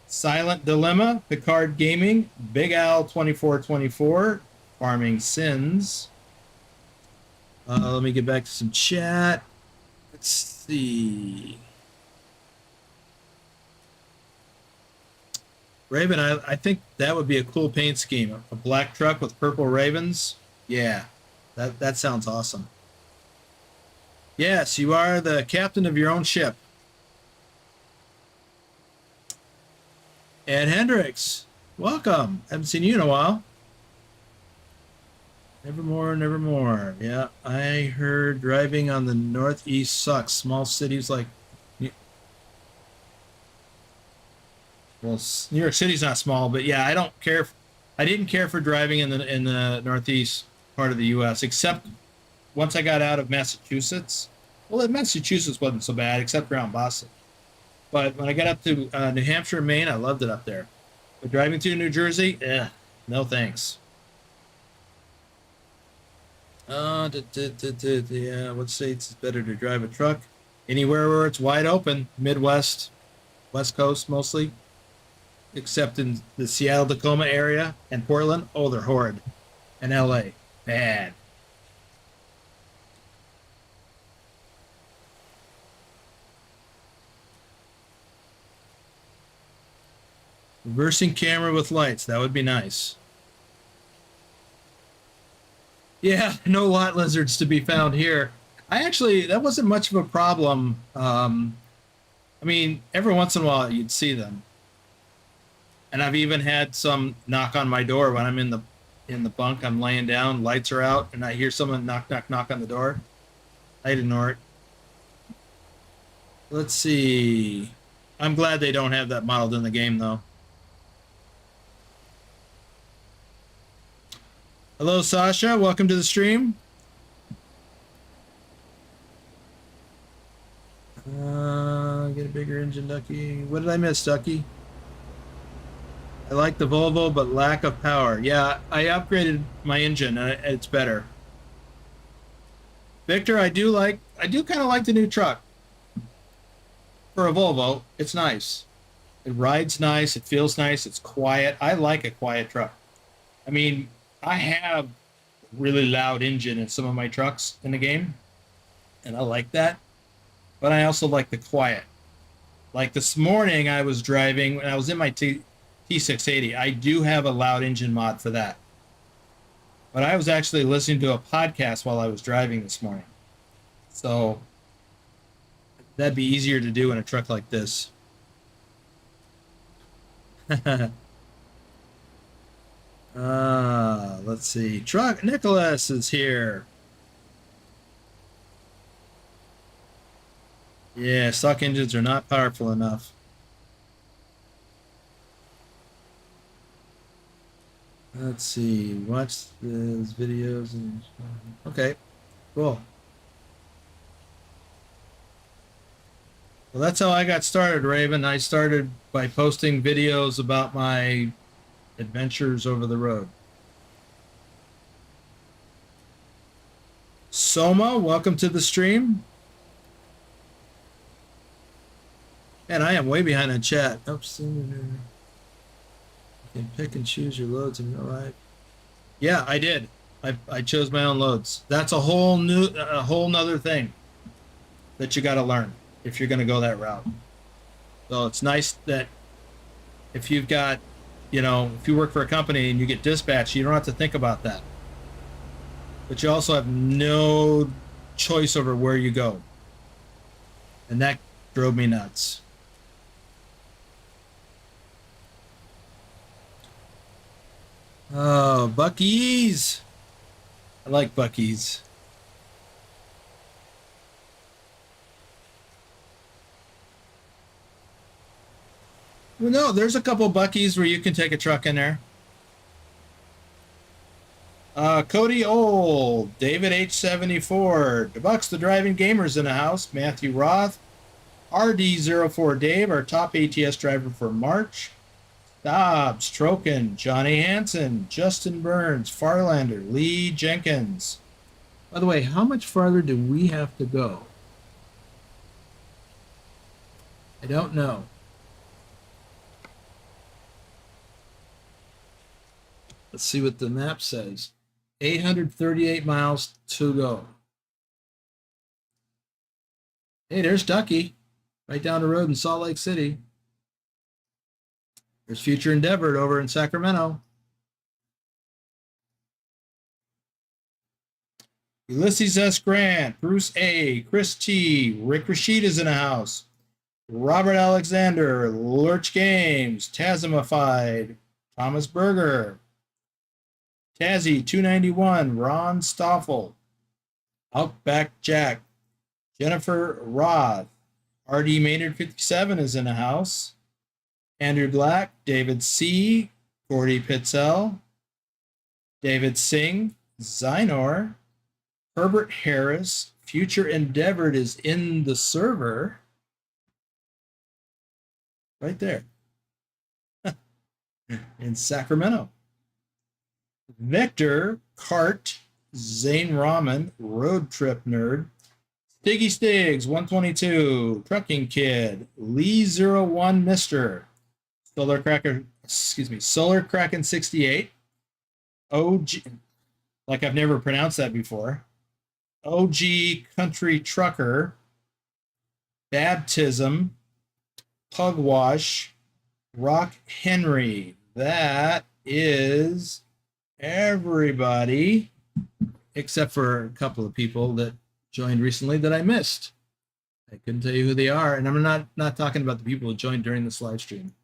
Silent Dilemma, Picard Gaming, Big Al 2424, Farming Sins. Let me get back to some chat. Let's see. Raven, I think that would be a cool paint scheme. A black truck with purple ravens. Yeah, that sounds awesome. Yes, you are the captain of your own ship. Ed Hendricks, welcome. Haven't seen you in a while. Nevermore, nevermore. Yeah, I heard driving on the Northeast sucks. Small cities like... Well, New York City's not small, but yeah, I don't care. I didn't care for driving in the Northeast part of the U.S., except once I got out of Massachusetts. Well, Massachusetts wasn't so bad, except around Boston. But when I got up to New Hampshire and Maine, I loved it up there. But driving through New Jersey, no thanks. Yeah, what states is better to drive a truck? Anywhere where it's wide open, Midwest, West Coast mostly, except in the Seattle, Tacoma area and Portland. Oh, they're horrid. And LA, bad. Reversing camera with lights, that would be nice. Yeah, no lot lizards to be found here. That wasn't much of a problem. I mean, every once in a while you'd see them. And I've even had some knock on my door when I'm in the bunk, I'm laying down, lights are out, and I hear someone knock on the door. I'd ignore it. Let's see. I'm glad they don't have that modeled in the game, though. Hello, Sasha. Welcome to the stream. Get a bigger engine, Ducky. What did I miss, Ducky? I like the Volvo, but lack of power. Yeah, I upgraded my engine. It's better. Victor, I do kind of like the new truck. For a Volvo, it's nice. It rides nice. It feels nice. It's quiet. I like a quiet truck. I mean, I have a really loud engine in some of my trucks in the game, and I like that. But I also like the quiet. Like this morning, I was driving when I was in my T680. I do have a loud engine mod for that. But I was actually listening to a podcast while I was driving this morning. So that'd be easier to do in a truck like this. Let's see. Truck Nicholas is here. Yeah, stock engines are not powerful enough. Let's see. Watch those videos. And okay, cool. Well, that's how I got started, Raven. I started by posting videos about my adventures over the road. Soma, welcome to the stream. And I am way behind on chat. Oops. You can pick and choose your loads in real life. Yeah, I did. I chose my own loads. That's a whole nother thing that you got to learn if you're going to go that route. So it's nice that if you've got, if you work for a company and you get dispatched, you don't have to think about that. But you also have no choice over where you go. And that drove me nuts. Oh, Buc-ee's. I like Buc-ee's. Well, no, there's a couple Buc-ee's where you can take a truck in there. Cody Old, David H74, DeBucks the Driving Gamers in the house, Matthew Roth, RD04 Dave, our top ATS driver for March, Dobbs, Troken, Johnny Hansen, Justin Burns, Farlander, Lee Jenkins. By the way, how much farther do we have to go? I don't know. Let's see what the map says. 838 miles to go. Hey, there's Ducky, right down the road in Salt Lake City. There's Future Endeavored over in Sacramento. Ulysses S. Grant, Bruce A., Chris T., Rick Rashid is in the house. Robert Alexander, Lurch Games, Tasmified, Thomas Berger, Tazzy 291, Ron Stoffel, Outback Jack, Jennifer Roth, RD Maynard 57 is in the house. Andrew Black, David C., Gordy Pitzel, David Singh, Zynor, Herbert Harris, Future Endeavored is in the server. Right there. In Sacramento. Victor, Cart, Zane Rahman, Road Trip Nerd, Stiggy Stiggs, 122, Trucking Kid, Lee01 Mister, Solar Kraken 68, OG, like I've never pronounced that before, OG Country Trucker, Baptism, Pugwash, Rock Henry. That is everybody except for a couple of people that joined recently that I missed. I couldn't tell you who they are, and I'm not talking about the people who joined during this live stream.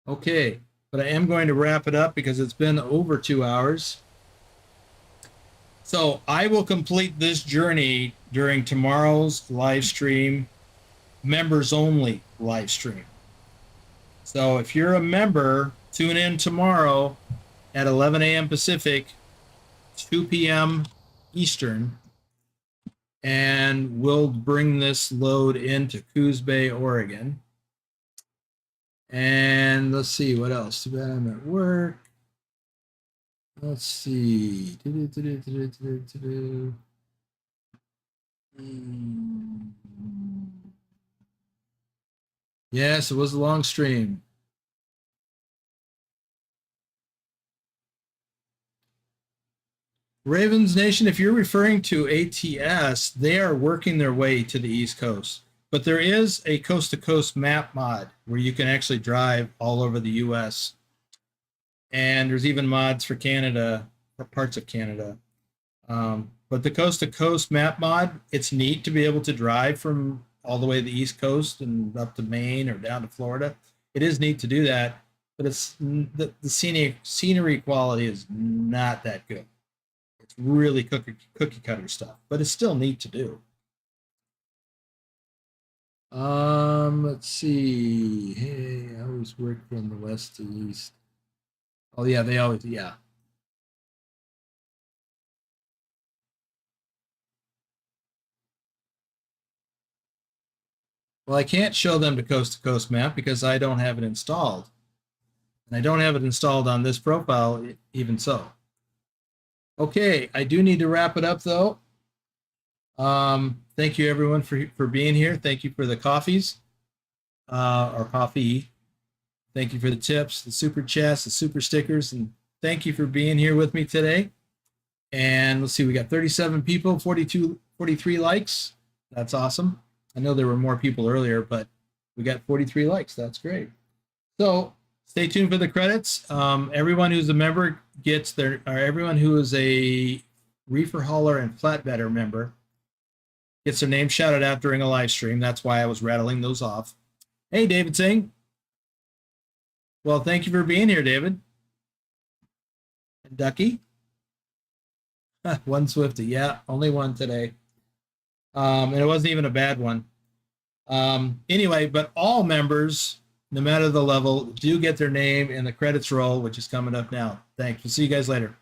Okay, but I am going to wrap it up because it's been over 2 hours. So I will complete this journey during tomorrow's live stream, members only live stream. So if you're a member, tune in tomorrow at 11 a.m. Pacific, 2 p.m. Eastern, and we'll bring this load into Coos Bay, Oregon. And let's see what else. Too bad I'm at work. Let's see. Yes, it was a long stream. Ravens Nation, if you're referring to ATS, they are working their way to the East Coast. But there is a coast-to-coast map mod where you can actually drive all over the U.S. And there's even mods for Canada, or parts of Canada. But the coast-to-coast map mod, it's neat to be able to drive from all the way to the East Coast and up to Maine or down to Florida. It is neat to do that, but it's the scenery quality is not that good. It's really cookie cutter stuff, but it's still neat to do. Let's see. Hey, I always work from the west to east. Oh yeah, they always, yeah. Well, I can't show them the coast-to-coast map because I don't have it installed. And I don't have it installed on this profile, even so. Okay, I do need to wrap it up, though. Thank you, everyone, for being here. Thank you for the coffees, or coffee. Thank you for the tips, the super chats, the super stickers, and thank you for being here with me today. And let's see, we got 37 people, 43 likes. That's awesome. I know there were more people earlier, but we got 43 likes. That's great. So stay tuned for the credits. Everyone who's a member gets their, or everyone who is a reefer hauler and flatbedder member gets their name shouted out during a live stream. That's why I was rattling those off. Hey, David Singh. Well, thank you for being here, David. And Ducky. One Swifty. Yeah, only one today. And it wasn't even a bad one. Anyway, but all members, no matter the level, do get their name in the credits roll, which is coming up now. Thanks. We'll see you guys later.